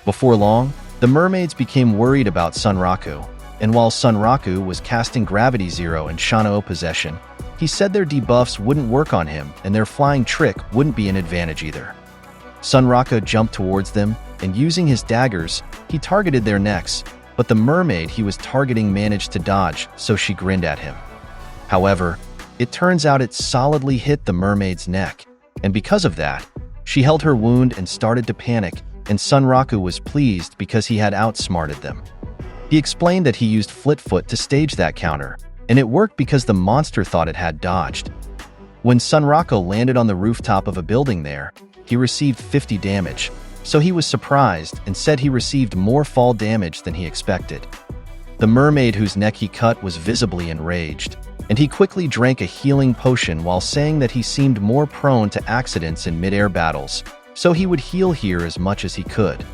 Before long, the mermaids became worried about Sunraku, and while Sunraku was casting Gravity Zero and Shanao Possession, he said their debuffs wouldn't work on him and their flying trick wouldn't be an advantage either. Sunraku jumped towards them, and using his daggers, he targeted their necks, but the mermaid he was targeting managed to dodge, so she grinned at him. However, it turns out it solidly hit the mermaid's neck, and because of that, she held her wound and started to panic, and Sunraku was pleased because he had outsmarted them. He explained that he used Flitfoot to stage that counter, and it worked because the monster thought it had dodged. When Sunraku landed on the rooftop of a building there, he received 50 damage, so he was surprised and said he received more fall damage than he expected. The mermaid whose neck he cut was visibly enraged, and he quickly drank a healing potion while saying that he seemed more prone to accidents in mid-air battles, so he would heal here as much as he could.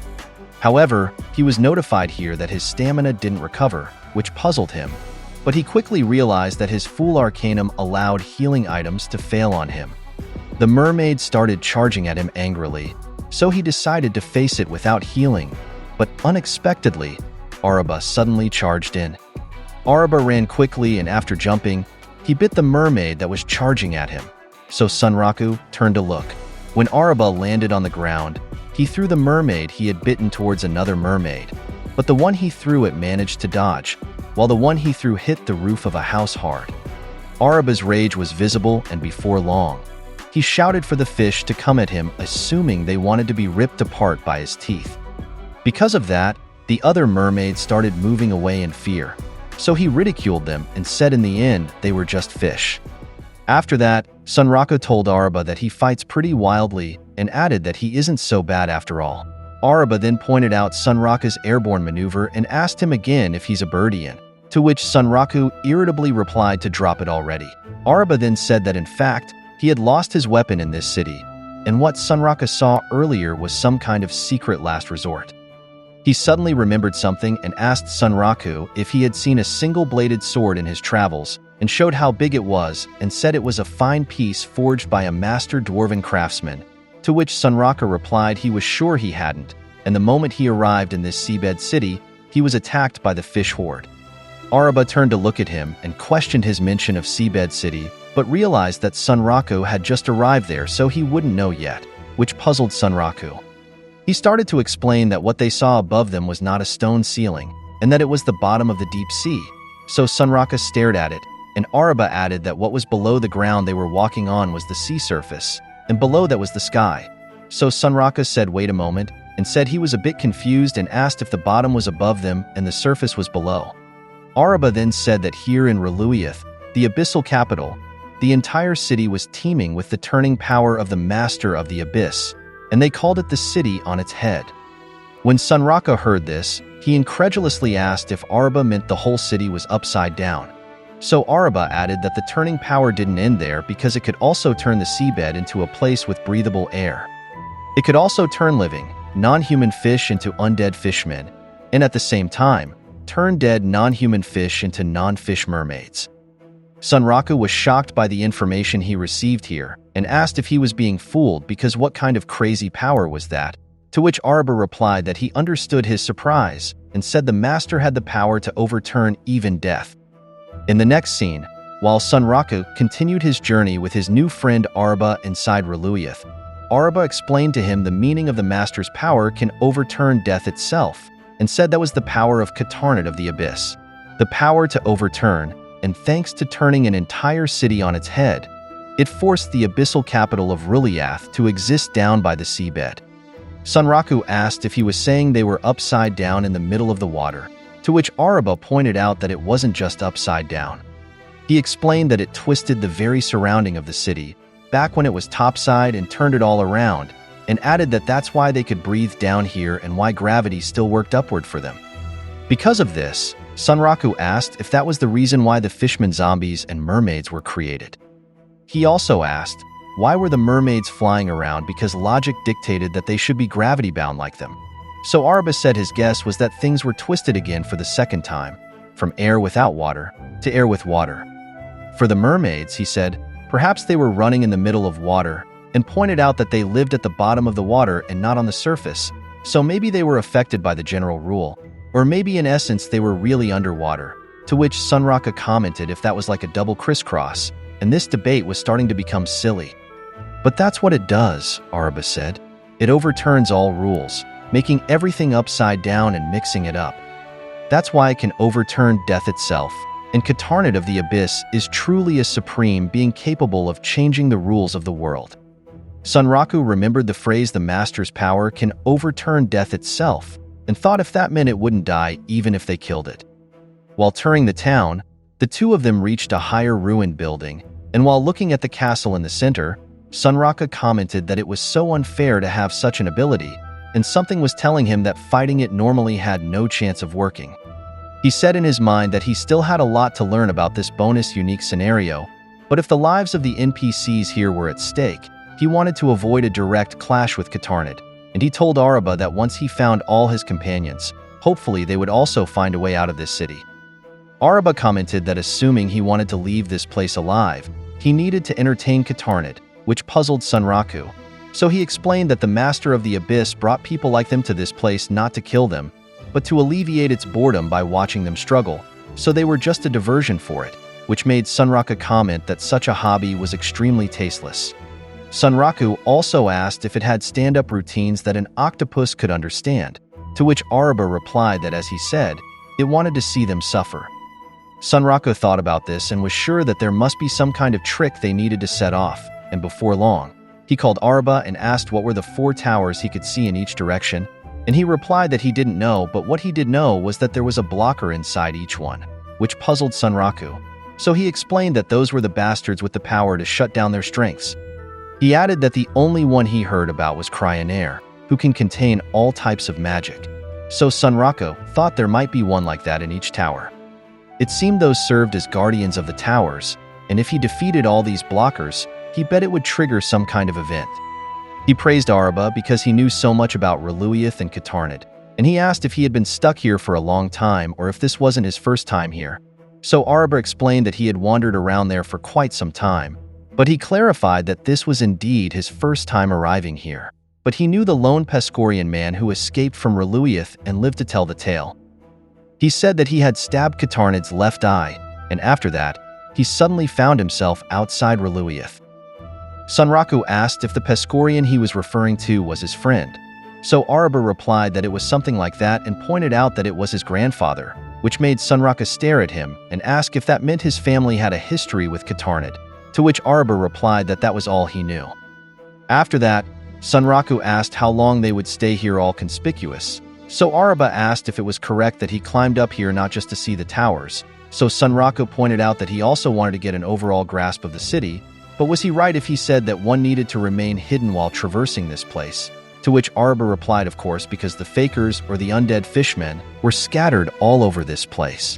However, he was notified here that his stamina didn't recover, which puzzled him, but he quickly realized that his Fool Arcanum allowed healing items to fail on him. The mermaid started charging at him angrily, so he decided to face it without healing, but unexpectedly, Araba suddenly charged in. Araba ran quickly, and after jumping, he bit the mermaid that was charging at him, so Sunraku turned to look. When Araba landed on the ground, he threw the mermaid he had bitten towards another mermaid, but the one he threw it managed to dodge, while the one he threw hit the roof of a house hard. Araba's rage was visible, and before long, he shouted for the fish to come at him, assuming they wanted to be ripped apart by his teeth. Because of that, the other mermaids started moving away in fear, so he ridiculed them and said in the end they were just fish. After that, Sunraku told Araba that he fights pretty wildly and added that he isn't so bad after all. Araba then pointed out Sunraku's airborne maneuver and asked him again if he's a birdian, to which Sunraku irritably replied to drop it already. Araba then said that in fact, he had lost his weapon in this city, and what Sunraku saw earlier was some kind of secret last resort. He suddenly remembered something and asked Sunraku if he had seen a single-bladed sword in his travels, and showed how big it was and said it was a fine piece forged by a master dwarven craftsman, to which Sunraku replied he was sure he hadn't, and the moment he arrived in this seabed city, he was attacked by the fish horde. Araba turned to look at him and questioned his mention of Seabed City, but realized that Sunraku had just arrived there, so he wouldn't know yet, which puzzled Sunraku. He started to explain that what they saw above them was not a stone ceiling, and that it was the bottom of the deep sea. So Sunraku stared at it, and Araba added that what was below the ground they were walking on was the sea surface, and below that was the sky. So Sunraku said wait a moment, and said he was a bit confused and asked if the bottom was above them and the surface was below. Araba then said that here in Reluyith, the abyssal capital, the entire city was teeming with the turning power of the Master of the Abyss, and they called it the city on its head. When Sunraku heard this, he incredulously asked if Araba meant the whole city was upside down. So Araba added that the turning power didn't end there because it could also turn the seabed into a place with breathable air. It could also turn living, non-human fish into undead fishmen, and at the same time, turn dead non-human fish into non-fish mermaids. Sunraku was shocked by the information he received here and asked if he was being fooled because what kind of crazy power was that, to which Araba replied that he understood his surprise and said the master had the power to overturn even death. In the next scene, while Sunraku continued his journey with his new friend Araba inside Reluyith, Araba explained to him the meaning of the master's power can overturn death itself, and said that was the power of Katarnat of the Abyss, the power to overturn, and thanks to turning an entire city on its head, it forced the abyssal capital of Riliath to exist down by the seabed. Sunraku asked if he was saying they were upside down in the middle of the water, to which Araba pointed out that it wasn't just upside down. He explained that it twisted the very surrounding of the city, back when it was topside, and turned it all around, and added that that's why they could breathe down here and why gravity still worked upward for them. Because of this, Sunraku asked if that was the reason why the fishmen zombies and mermaids were created. He also asked, why were the mermaids flying around, because logic dictated that they should be gravity-bound like them. So Araba said his guess was that things were twisted again for the second time, from air without water to air with water. For the mermaids, he said, perhaps they were running in the middle of water, and pointed out that they lived at the bottom of the water and not on the surface, so maybe they were affected by the general rule, or maybe in essence they were really underwater, to which Sunraku commented if that was like a double crisscross, and this debate was starting to become silly. But that's what it does, Araba said. It overturns all rules, making everything upside down and mixing it up. That's why it can overturn death itself, and Katarnat of the Abyss is truly a supreme being capable of changing the rules of the world. Sunraku remembered the phrase the master's power can overturn death itself, and thought if that meant it wouldn't die even if they killed it. While touring the town, the two of them reached a higher ruined building, and while looking at the castle in the center, Sunraku commented that it was so unfair to have such an ability, and something was telling him that fighting it normally had no chance of working. He said in his mind that he still had a lot to learn about this bonus unique scenario, but if the lives of the NPCs here were at stake, he wanted to avoid a direct clash with Katarnat, and he told Araba that once he found all his companions, hopefully they would also find a way out of this city. Araba commented that assuming he wanted to leave this place alive, he needed to entertain Katarnat, which puzzled Sunraku. So he explained that the Master of the Abyss brought people like them to this place not to kill them, but to alleviate its boredom by watching them struggle, so they were just a diversion for it, which made Sunraku comment that such a hobby was extremely tasteless. Sunraku also asked if it had stand-up routines that an octopus could understand, to which Araba replied that as he said, it wanted to see them suffer. Sunraku thought about this and was sure that there must be some kind of trick they needed to set off, and before long, he called Araba and asked what were the 4 towers he could see in each direction, and he replied that he didn't know, but what he did know was that there was a blocker inside each one, which puzzled Sunraku. So he explained that those were the bastards with the power to shut down their strengths. He added that the only one he heard about was Cryonair, who can contain all types of magic. So Sunraku thought there might be one like that in each tower. It seemed those served as guardians of the towers, and if he defeated all these blockers, he bet it would trigger some kind of event. He praised Araba because he knew so much about Reluyith and Katarnat, and he asked if he had been stuck here for a long time or if this wasn't his first time here. So Araba explained that he had wandered around there for quite some time, but he clarified that this was indeed his first time arriving here. But he knew the lone Pescorian man who escaped from Reluyith and lived to tell the tale. He said that he had stabbed Katarnid's left eye, and after that, he suddenly found himself outside Reluyith. Sunraku asked if the Pescorian he was referring to was his friend. So Araba replied that it was something like that and pointed out that it was his grandfather, which made Sunraku stare at him and ask if that meant his family had a history with Katarnid, to which Araba replied that that was all he knew. After that, Sunraku asked how long they would stay here all conspicuous. So Araba asked if it was correct that he climbed up here not just to see the towers. So Sunraku pointed out that he also wanted to get an overall grasp of the city, but was he right if he said that one needed to remain hidden while traversing this place? To which Araba replied, of course, because the fakers or the undead fishmen were scattered all over this place.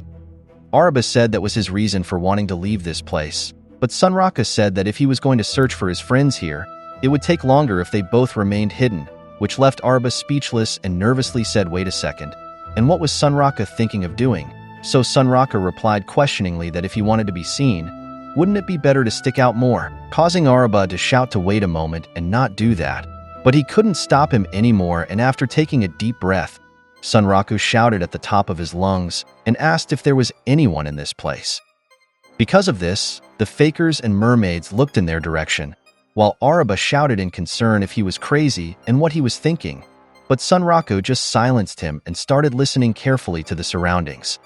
Araba said that was his reason for wanting to leave this place, but Sunraku said that if he was going to search for his friends here, it would take longer if they both remained hidden, which left Araba speechless and nervously said, "Wait a second." And what was Sunraku thinking of doing? So Sunraku replied questioningly that if he wanted to be seen, wouldn't it be better to stick out more, causing Araba to shout to wait a moment and not do that. But he couldn't stop him anymore, and after taking a deep breath, Sunraku shouted at the top of his lungs and asked if there was anyone in this place. Because of this, the fakers and mermaids looked in their direction, while Araba shouted in concern if he was crazy and what he was thinking. But Sunraku just silenced him and started listening carefully to the surroundings.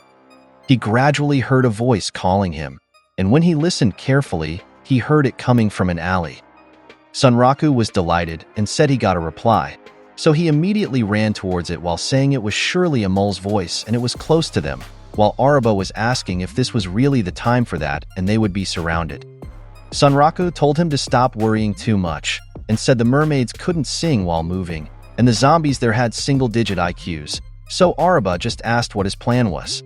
He gradually heard a voice calling him, and when he listened carefully, he heard it coming from an alley. Sunraku was delighted and said he got a reply, so he immediately ran towards it while saying it was surely a mole's voice and it was close to them, while Araba was asking if this was really the time for that and they would be surrounded. Sunraku told him to stop worrying too much and said the mermaids couldn't sing while moving and the zombies there had single-digit IQs, so Araba just asked what his plan was.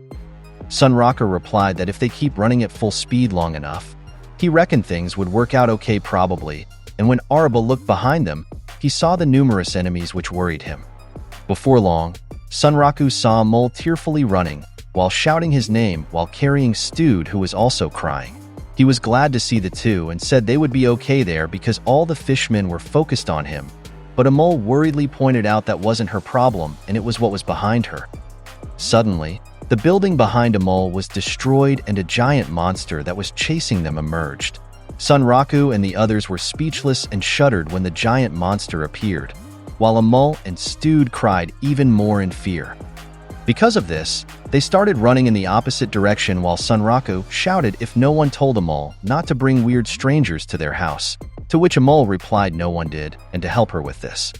Sunraku replied that if they keep running at full speed long enough, he reckoned things would work out okay probably, and when Araba looked behind them, he saw the numerous enemies which worried him. Before long, Sunraku saw a mole tearfully running, while shouting his name while carrying Stewed, who was also crying. He was glad to see the two and said they would be okay there because all the fishmen were focused on him, but a mole worriedly pointed out that wasn't her problem and it was what was behind her. Suddenly, the building behind a mole was destroyed and a giant monster that was chasing them emerged. Sunraku and the others were speechless and shuddered when the giant monster appeared, while a mole and Stewed cried even more in fear. Because of this, they started running in the opposite direction while Sunraku shouted if no one told a mole not to bring weird strangers to their house, to which a mole replied no one did, and to help her with this.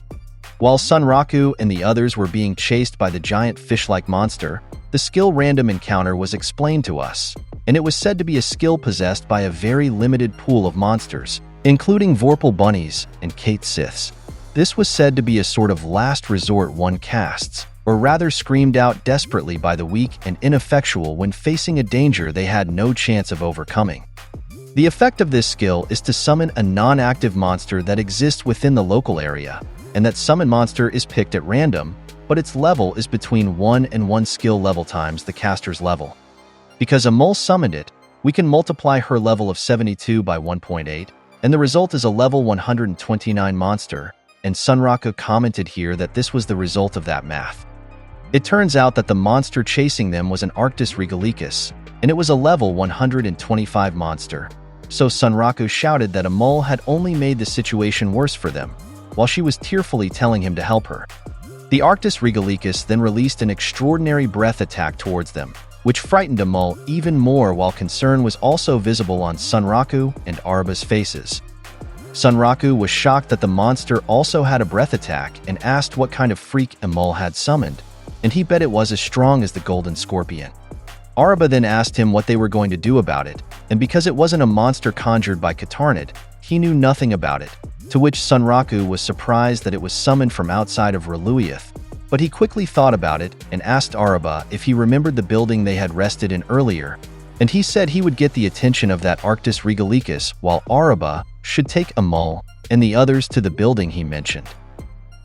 While Sunraku and the others were being chased by the giant fish-like monster, the skill random encounter was explained to us, and it was said to be a skill possessed by a very limited pool of monsters, including Vorpal bunnies and Kate Siths. This was said to be a sort of last resort one casts, or rather screamed out desperately by the weak and ineffectual when facing a danger they had no chance of overcoming. The effect of this skill is to summon a non-active monster that exists within the local area, and that summon monster is picked at random, but its level is between 1 and 1 skill level times the caster's level. Because a mole summoned it, we can multiply her level of 72 by 1.8, and the result is a level 129 monster, and Sunraku commented here that this was the result of that math. It turns out that the monster chasing them was an Arctis regalicus, and it was a level 125 monster. So Sunraku shouted that a mole had only made the situation worse for them, while she was tearfully telling him to help her. The Arctis regalicus then released an extraordinary breath attack towards them, which frightened a mole even more, while concern was also visible on Sunraku and Araba's faces. Sunraku was shocked that the monster also had a breath attack and asked what kind of freak a mole had summoned, and he bet it was as strong as the golden scorpion. Araba then asked him what they were going to do about it, and because it wasn't a monster conjured by Katarnid, he knew nothing about it, to which Sunraku was surprised that it was summoned from outside of Reluyith, but he quickly thought about it and asked Araba if he remembered the building they had rested in earlier, and he said he would get the attention of that Arctis regalicus while Araba should take a mole and the others to the building he mentioned.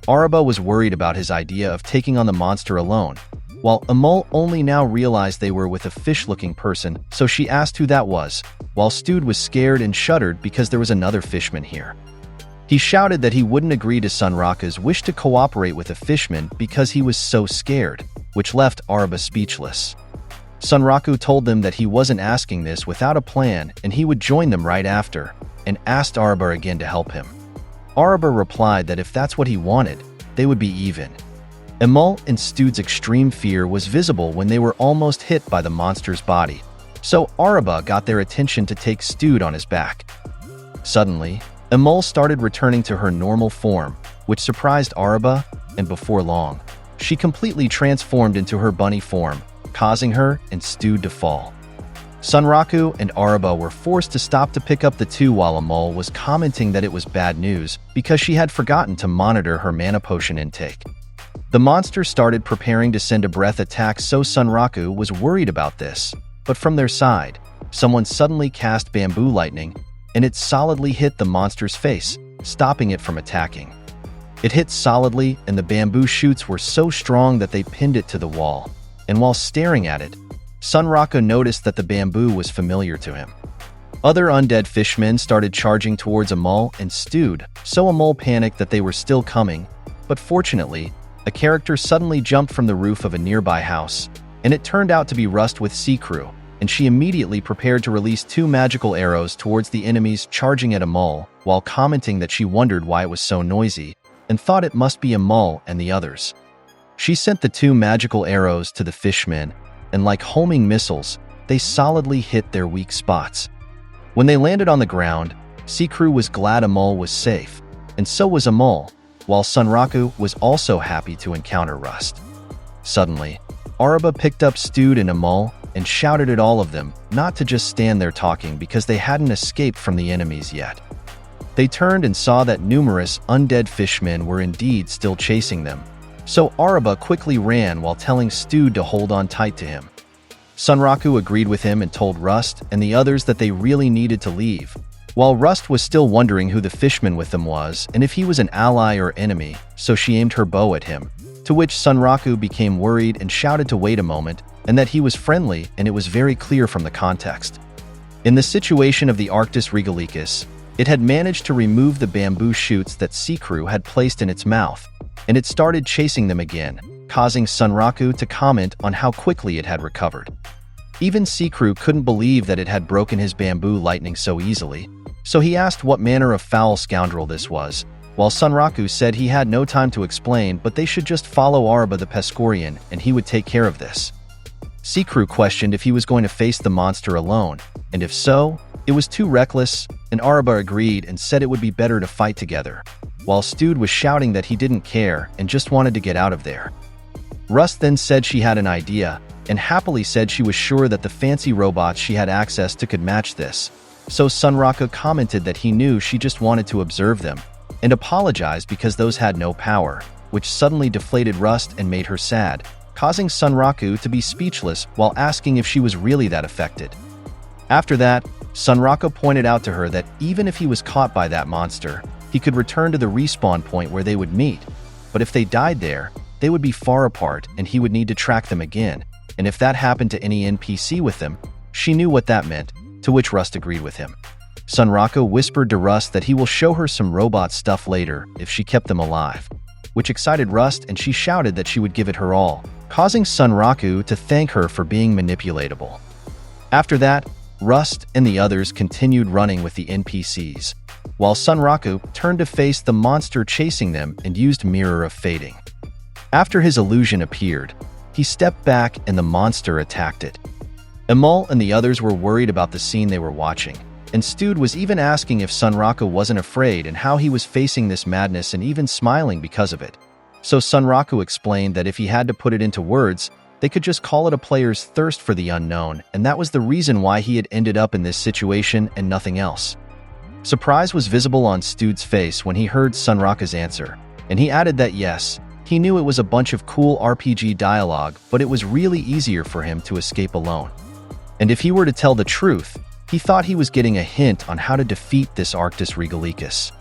Araba was worried about his idea of taking on the monster alone, while Amol only now realized they were with a fish-looking person, so she asked who that was, while Stewed was scared and shuddered because there was another fishman here. He shouted that he wouldn't agree to Sunraku's wish to cooperate with a fishman because he was so scared, which left Araba speechless. Sunraku told them that he wasn't asking this without a plan and he would join them right after, and asked Araba again to help him. Araba replied that if that's what he wanted, they would be even. Emol and Stude's extreme fear was visible when they were almost hit by the monster's body, so Araba got their attention to take Stude on his back. Suddenly, Emol started returning to her normal form, which surprised Araba, and before long, she completely transformed into her bunny form, causing her and Stude to fall. Sunraku and Araba were forced to stop to pick up the two while Emol was commenting that it was bad news because she had forgotten to monitor her mana potion intake. The monster started preparing to send a breath attack, so Sunraku was worried about this, but from their side, someone suddenly cast bamboo lightning, and it solidly hit the monster's face, stopping it from attacking. It hit solidly, and the bamboo shoots were so strong that they pinned it to the wall, and while staring at it, Sunraku noticed that the bamboo was familiar to him. Other undead fishmen started charging towards Emol and Stude, so Emol panicked that they were still coming, but fortunately, a character suddenly jumped from the roof of a nearby house, and it turned out to be Rust with Sea Crew, and she immediately prepared to release two magical arrows towards the enemies charging at Emol, while commenting that she wondered why it was so noisy, and thought it must be Emol and the others. She sent the two magical arrows to the fishmen, and like homing missiles, they solidly hit their weak spots. When they landed on the ground, Sea Crew was glad Emol was safe, and so was Emol, while Sunraku was also happy to encounter Rust. Suddenly, Araba picked up Stude and Emol and shouted at all of them not to just stand there talking because they hadn't escaped from the enemies yet. They turned and saw that numerous undead fishmen were indeed still chasing them, so Araba quickly ran while telling Stude to hold on tight to him. Sunraku agreed with him and told Rust and the others that they really needed to leave, while Rust was still wondering who the fishman with them was and if he was an ally or enemy, so she aimed her bow at him, to which Sunraku became worried and shouted to wait a moment, and that he was friendly, and it was very clear from the context. In the situation of the Arctis regalicus, it had managed to remove the bamboo shoots that Sea Crew had placed in its mouth, and it started chasing them again, causing Sunraku to comment on how quickly it had recovered. Even Sea Crew couldn't believe that it had broken his bamboo lightning so easily, so he asked what manner of foul scoundrel this was, while Sunraku said he had no time to explain but they should just follow Araba the Pescorian and he would take care of this. Sea Crew questioned if he was going to face the monster alone, and if so, it was too reckless, and Araba agreed and said it would be better to fight together, while Stude was shouting that he didn't care and just wanted to get out of there. Rust then said she had an idea, and happily said she was sure that the fancy robots she had access to could match this, so Sunraku commented that he knew she just wanted to observe them, and apologized because those had no power, which suddenly deflated Rust and made her sad, causing Sunraku to be speechless while asking if she was really that affected. After that, Sunraku pointed out to her that even if he was caught by that monster, he could return to the respawn point where they would meet, but if they died there, they would be far apart and he would need to track them again, and if that happened to any NPC with them, she knew what that meant, to which Rust agreed with him. Sunraku whispered to Rust that he will show her some robot stuff later if she kept them alive, which excited Rust and she shouted that she would give it her all, causing Sunraku to thank her for being manipulatable. After that, Rust and the others continued running with the NPCs, while Sunraku turned to face the monster chasing them and used Mirror of Fading. After his illusion appeared, he stepped back and the monster attacked it. Emol and the others were worried about the scene they were watching, and Stude was even asking if Sunraku wasn't afraid and how he was facing this madness and even smiling because of it. So Sunraku explained that if he had to put it into words, they could just call it a player's thirst for the unknown, and that was the reason why he had ended up in this situation and nothing else. Surprise was visible on Stude's face when he heard Sunraku's answer, and he added that yes, he knew it was a bunch of cool RPG dialogue, but it was really easier for him to escape alone. And if he were to tell the truth, he thought he was getting a hint on how to defeat this Arctis regalicus.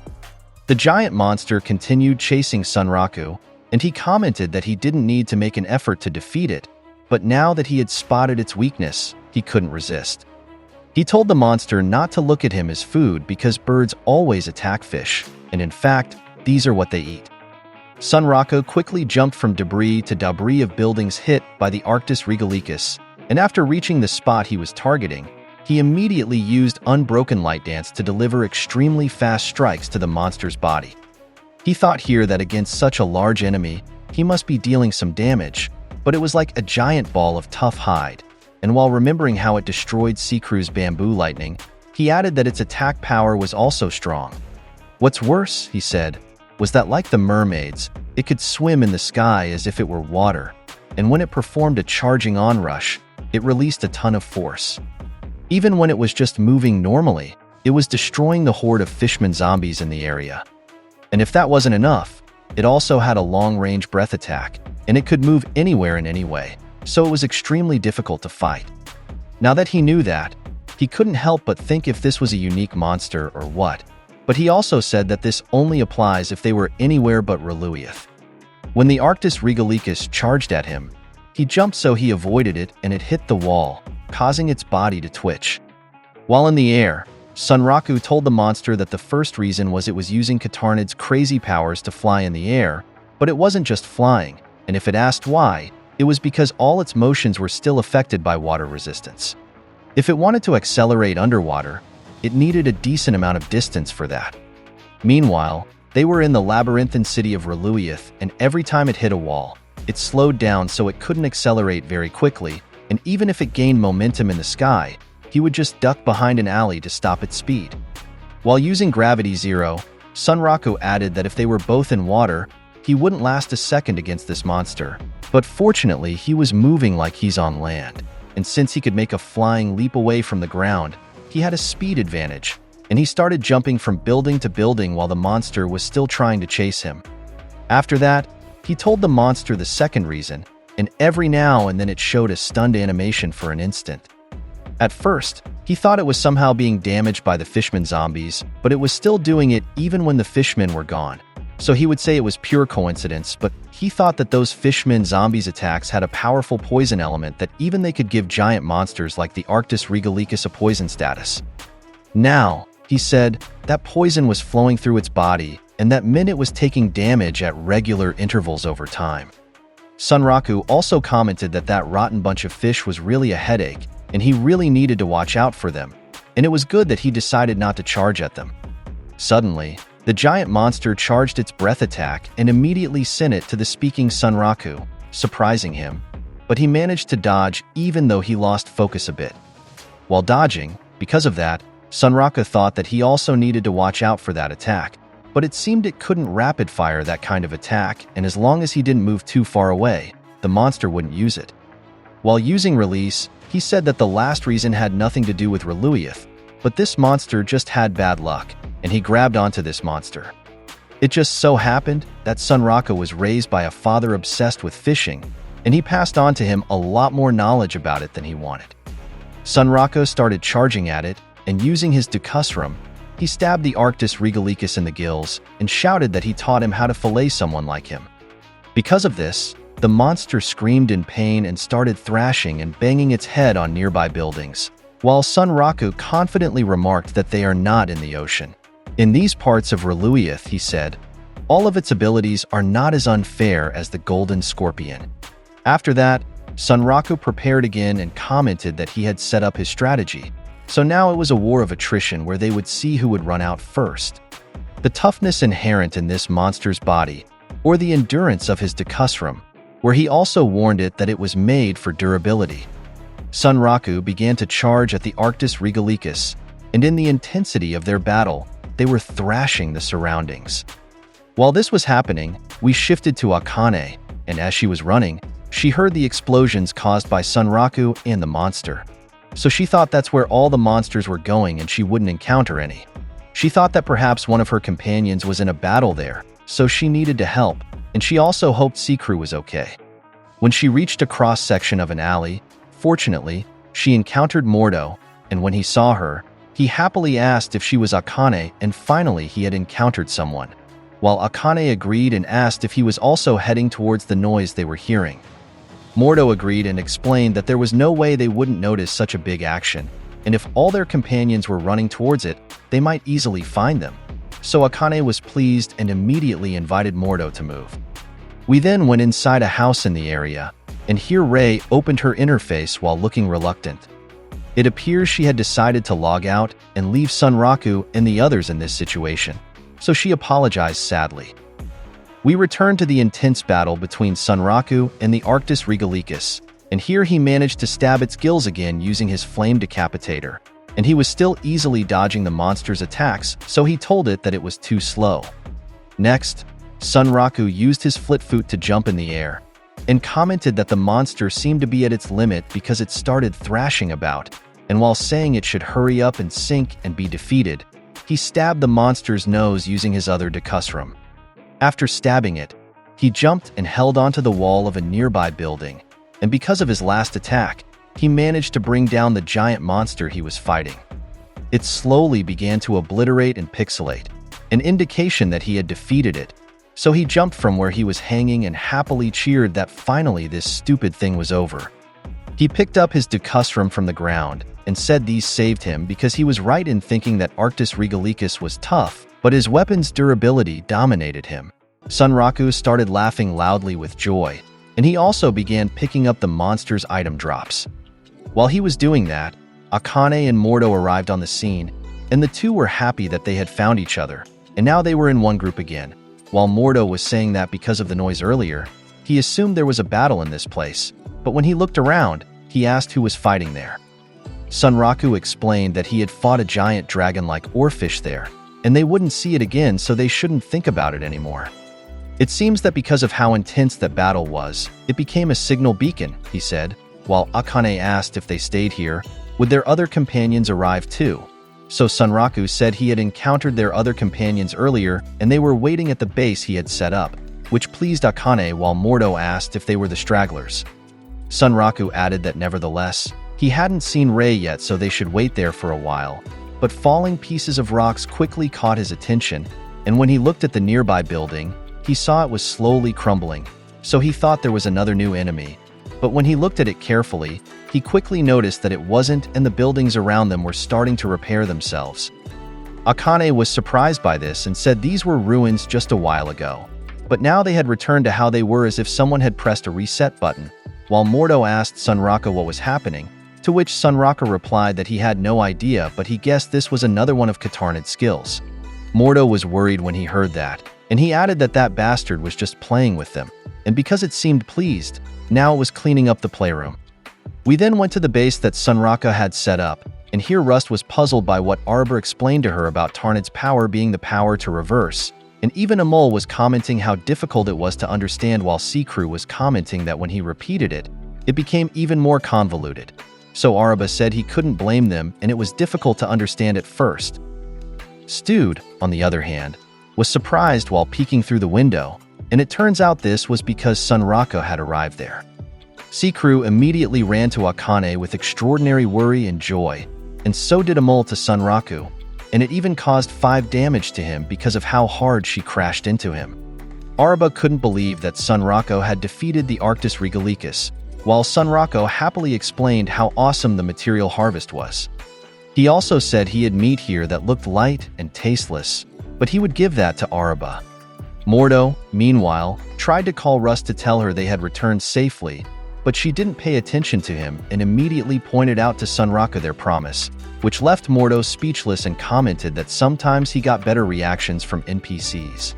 The giant monster continued chasing Sunraku, and he commented that he didn't need to make an effort to defeat it, but now that he had spotted its weakness, he couldn't resist. He told the monster not to look at him as food because birds always attack fish, and in fact, these are what they eat. Sunraku quickly jumped from debris to debris of buildings hit by the Arctis regalicus, and after reaching the spot he was targeting, he immediately used Unbroken Light Dance to deliver extremely fast strikes to the monster's body. He thought here that against such a large enemy, he must be dealing some damage, but it was like a giant ball of tough hide, and while remembering how it destroyed Seacrew's bamboo lightning, he added that its attack power was also strong. What's worse, he said, was that like the mermaids, it could swim in the sky as if it were water, and when it performed a charging onrush, it released a ton of force. Even when it was just moving normally, it was destroying the horde of fishman zombies in the area. And if that wasn't enough, it also had a long-range breath attack, and it could move anywhere in any way, so it was extremely difficult to fight. Now that he knew that, he couldn't help but think if this was a unique monster or what, but he also said that this only applies if they were anywhere but Reluith. When the Arctis Regalicus charged at him, he jumped so he avoided it and it hit the wall, causing its body to twitch. While in the air, Sunraku told the monster that the first reason was it was using Katarnid's crazy powers to fly in the air, but it wasn't just flying, and if it asked why, it was because all its motions were still affected by water resistance. If it wanted to accelerate underwater, it needed a decent amount of distance for that. Meanwhile, they were in the labyrinthine city of Reluith, and every time it hit a wall, it slowed down so it couldn't accelerate very quickly, and even if it gained momentum in the sky, he would just duck behind an alley to stop its speed. While using Gravity Zero, Sunraku added that if they were both in water, he wouldn't last a second against this monster, but fortunately he was moving like he's on land, and since he could make a flying leap away from the ground, he had a speed advantage, and he started jumping from building to building while the monster was still trying to chase him. After that, he told the monster the second reason, and every now and then it showed a stunned animation for an instant. At first, he thought it was somehow being damaged by the fishman zombies, but it was still doing it even when the fishmen were gone. So he would say it was pure coincidence, but he thought that those fishman zombies attacks had a powerful poison element that even they could give giant monsters like the Arctis Regalicus a poison status. Now, he said, that poison was flowing through its body, and that meant it was taking damage at regular intervals over time. Sunraku also commented that that rotten bunch of fish was really a headache, and he really needed to watch out for them, and it was good that he decided not to charge at them. Suddenly, the giant monster charged its breath attack and immediately sent it to the speaking Sunraku, surprising him, but he managed to dodge even though he lost focus a bit. While dodging, because of that, Sunraku thought that he also needed to watch out for that attack, but it seemed it couldn't rapid-fire that kind of attack, and as long as he didn't move too far away, the monster wouldn't use it. While using Release, he said that the last reason had nothing to do with Reluith, but this monster just had bad luck, and he grabbed onto this monster. It just so happened that Sunraku was raised by a father obsessed with fishing, and he passed on to him a lot more knowledge about it than he wanted. Sunraku started charging at it, and using his Dukusrum, he stabbed the Arctis Regalicus in the gills and shouted that he taught him how to fillet someone like him. Because of this, the monster screamed in pain and started thrashing and banging its head on nearby buildings, while Sunraku confidently remarked that they are not in the ocean. In these parts of Reluith, he said, all of its abilities are not as unfair as the Golden Scorpion. After that, Sunraku prepared again and commented that he had set up his strategy, so now it was a war of attrition where they would see who would run out first. The toughness inherent in this monster's body, or the endurance of his Dukusrum, where he also warned it that it was made for durability. Sunraku began to charge at the Arctis Regalicus, and in the intensity of their battle, they were thrashing the surroundings. While this was happening, we shifted to Akane, and as she was running, she heard the explosions caused by Sunraku and the monster. So she thought that's where all the monsters were going and she wouldn't encounter any. She thought that perhaps one of her companions was in a battle there, so she needed to help, and she also hoped Seacrew was okay. When she reached a cross-section of an alley, fortunately, she encountered Mordo, and when he saw her, he happily asked if she was Akane, and finally he had encountered someone, while Akane agreed and asked if he was also heading towards the noise they were hearing. Mordo agreed and explained that there was no way they wouldn't notice such a big action, and if all their companions were running towards it, they might easily find them. So Akane was pleased and immediately invited Mordo to move. We then went inside a house in the area, and here Rei opened her interface while looking reluctant. It appears she had decided to log out and leave Sunraku and the others in this situation, so she apologized sadly. We return to the intense battle between Sunraku and the Arctis Regalicus, and here he managed to stab its gills again using his flame decapitator, and he was still easily dodging the monster's attacks, so he told it that it was too slow. Next, Sunraku used his Flitfoot to jump in the air, and commented that the monster seemed to be at its limit because it started thrashing about, and while saying it should hurry up and sink and be defeated, he stabbed the monster's nose using his other Decusrum. After stabbing it, he jumped and held onto the wall of a nearby building, and because of his last attack, he managed to bring down the giant monster he was fighting. It slowly began to obliterate and pixelate, an indication that he had defeated it, so he jumped from where he was hanging and happily cheered that finally this stupid thing was over. He picked up his Decusrum from the ground and said these saved him because he was right in thinking that Arctis Regalicus was tough, but his weapon's durability dominated him. Sunraku started laughing loudly with joy, and he also began picking up the monster's item drops. While he was doing that, Akane and Mordo arrived on the scene, and the two were happy that they had found each other, and now they were in one group again. While Mordo was saying that because of the noise earlier, he assumed there was a battle in this place, but when he looked around, he asked who was fighting there. Sunraku explained that he had fought a giant dragon-like oarfish there, and they wouldn't see it again, so they shouldn't think about it anymore. It seems that because of how intense that battle was, it became a signal beacon, he said, while Akane asked if they stayed here, would their other companions arrive too? So Sunraku said he had encountered their other companions earlier and they were waiting at the base he had set up, which pleased Akane while Mordo asked if they were the stragglers. Sunraku added that nevertheless, he hadn't seen Rei yet so they should wait there for a while, but falling pieces of rocks quickly caught his attention, and when he looked at the nearby building, he saw it was slowly crumbling, so he thought there was another new enemy. But when he looked at it carefully, he quickly noticed that it wasn't and the buildings around them were starting to repair themselves. Akane was surprised by this and said these were ruins just a while ago, but now they had returned to how they were as if someone had pressed a reset button, while Mordo asked Sunraku what was happening, to which Sunraku replied that he had no idea but he guessed this was another one of Katarnid's skills. Mordo was worried when he heard that, and he added that that bastard was just playing with them, and because it seemed pleased, now it was cleaning up the playroom. We then went to the base that Sunraku had set up, and here Rust was puzzled by what Arbor explained to her about Tarnid's power being the power to reverse, and even Amol was commenting how difficult it was to understand while Seacrew was commenting that when he repeated it, it became even more convoluted. So Araba said he couldn't blame them and it was difficult to understand at first. Stude, on the other hand, was surprised while peeking through the window, and it turns out this was because Sunraku had arrived there. Seacrew immediately ran to Akane with extraordinary worry and joy, and so did Amol to Sunraku, and it even caused 5 damage to him because of how hard she crashed into him. Araba couldn't believe that Sunraku had defeated the Arctis Regalicus, while Sunraku happily explained how awesome the material harvest was. He also said he had meat here that looked light and tasteless, but he would give that to Araba. Mordo, meanwhile, tried to call Rust to tell her they had returned safely, but she didn't pay attention to him and immediately pointed out to Sunraku their promise, which left Mordo speechless and commented that sometimes he got better reactions from NPCs.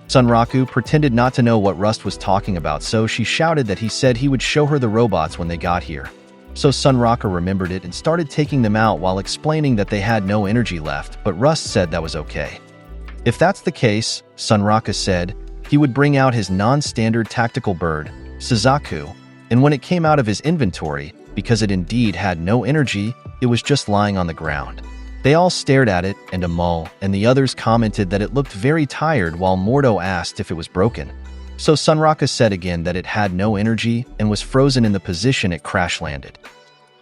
Sunraku pretended not to know what Rust was talking about, so she shouted that he said he would show her the robots when they got here. So Sunraku remembered it and started taking them out while explaining that they had no energy left, but Rust said that was okay. If that's the case, Sunraku said, he would bring out his non-standard tactical bird, Suzaku, and when it came out of his inventory, because it indeed had no energy, it was just lying on the ground. They all stared at it, and Amol and the others commented that it looked very tired while Mordo asked if it was broken. So Sunraku said again that it had no energy and was frozen in the position it crash-landed.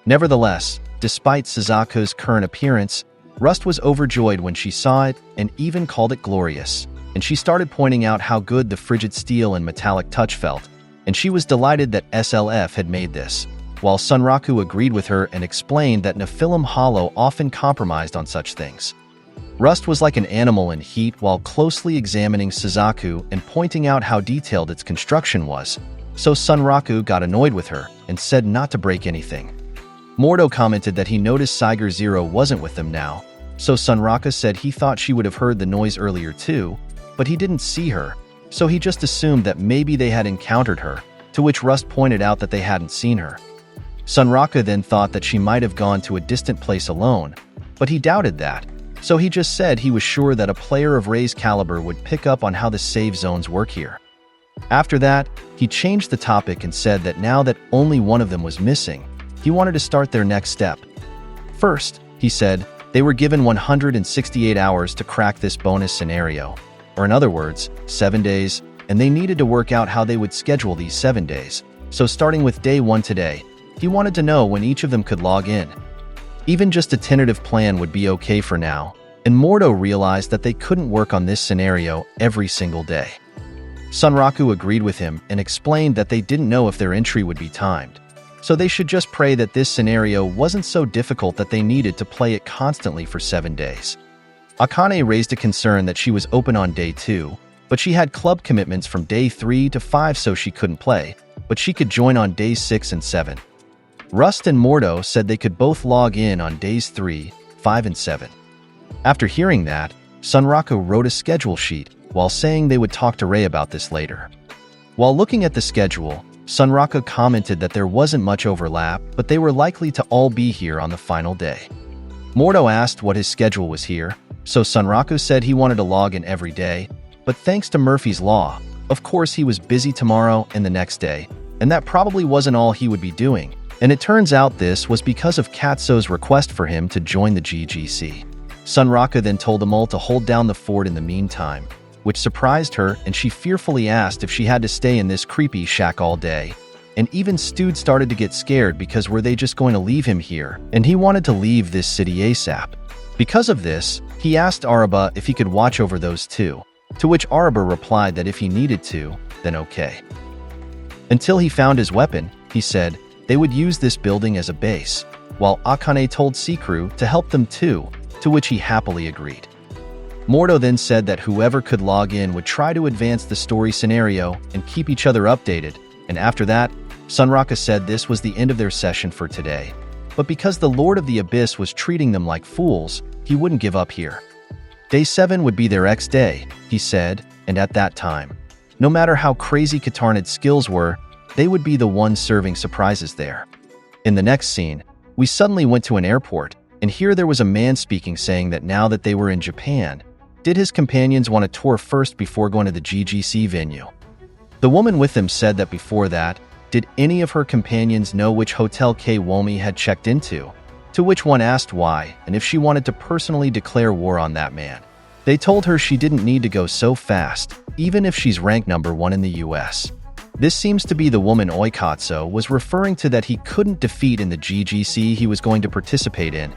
Nevertheless, despite Suzaku's current appearance, Rust was overjoyed when she saw it and even called it glorious, and she started pointing out how good the frigid steel and metallic touch felt, and she was delighted that SLF had made this, while Sunraku agreed with her and explained that Nephilim Hollow often compromised on such things. Rust was like an animal in heat while closely examining Suzaku and pointing out how detailed its construction was, so Sunraku got annoyed with her and said not to break anything. Mordo commented that he noticed Saiger Zero wasn't with them now, so Sunraku said he thought she would have heard the noise earlier too, but he didn't see her, so he just assumed that maybe they had encountered her, to which Rust pointed out that they hadn't seen her. Sunraku then thought that she might have gone to a distant place alone, but he doubted that, so he just said he was sure that a player of Ray's caliber would pick up on how the save zones work here. After that, he changed the topic and said that now that only one of them was missing, he wanted to start their next step. First, he said, they were given 168 hours to crack this bonus scenario, or in other words, 7 days, and they needed to work out how they would schedule these 7 days. So starting with day 1 today, he wanted to know when each of them could log in. Even just a tentative plan would be okay for now, and Mordo realized that they couldn't work on this scenario every single day. Sunraku agreed with him and explained that they didn't know if their entry would be timed, so they should just pray that this scenario wasn't so difficult that they needed to play it constantly for 7 days. Akane raised a concern that she was open on day 2, but she had club commitments from day 3 to 5 so she couldn't play, but she could join on days 6 and 7. Rust and Mordo said they could both log in on days 3, 5, and 7. After hearing that, Sunraku wrote a schedule sheet while saying they would talk to Ray about this later. While looking at the schedule, Sunraku commented that there wasn't much overlap, but they were likely to all be here on the final day. Mordo asked what his schedule was here, so Sunraku said he wanted to log in every day, but thanks to Murphy's Law, of course he was busy tomorrow and the next day, and that probably wasn't all he would be doing, and it turns out this was because of Katsuo's request for him to join the GGC. Sunraku then told them all to hold down the fort in the meantime, which surprised her, and she fearfully asked if she had to stay in this creepy shack all day. And even Stude started to get scared because were they just going to leave him here, and he wanted to leave this city ASAP. Because of this, he asked Araba if he could watch over those two, to which Araba replied that if he needed to, then okay. Until he found his weapon, he said, they would use this building as a base, while Akane told Seikru to help them too, to which he happily agreed. Mordo then said that whoever could log in would try to advance the story scenario and keep each other updated, and after that, Sunraku said this was the end of their session for today. But because the Lord of the Abyss was treating them like fools, he wouldn't give up here. Day 7 would be their ex-day, he said, and at that time, no matter how crazy Katarnid's skills were, they would be the ones serving surprises there. In the next scene, we suddenly went to an airport, and here there was a man speaking saying that now that they were in Japan, did his companions want to tour first before going to the GGC venue? The woman with them said that before that, did any of her companions know which hotel Kiwomi had checked into? To which one asked why, and if she wanted to personally declare war on that man. They told her she didn't need to go so fast, even if she's ranked number 1 in the US. This seems to be the woman Oikatsu was referring to that he couldn't defeat in the GGC he was going to participate in,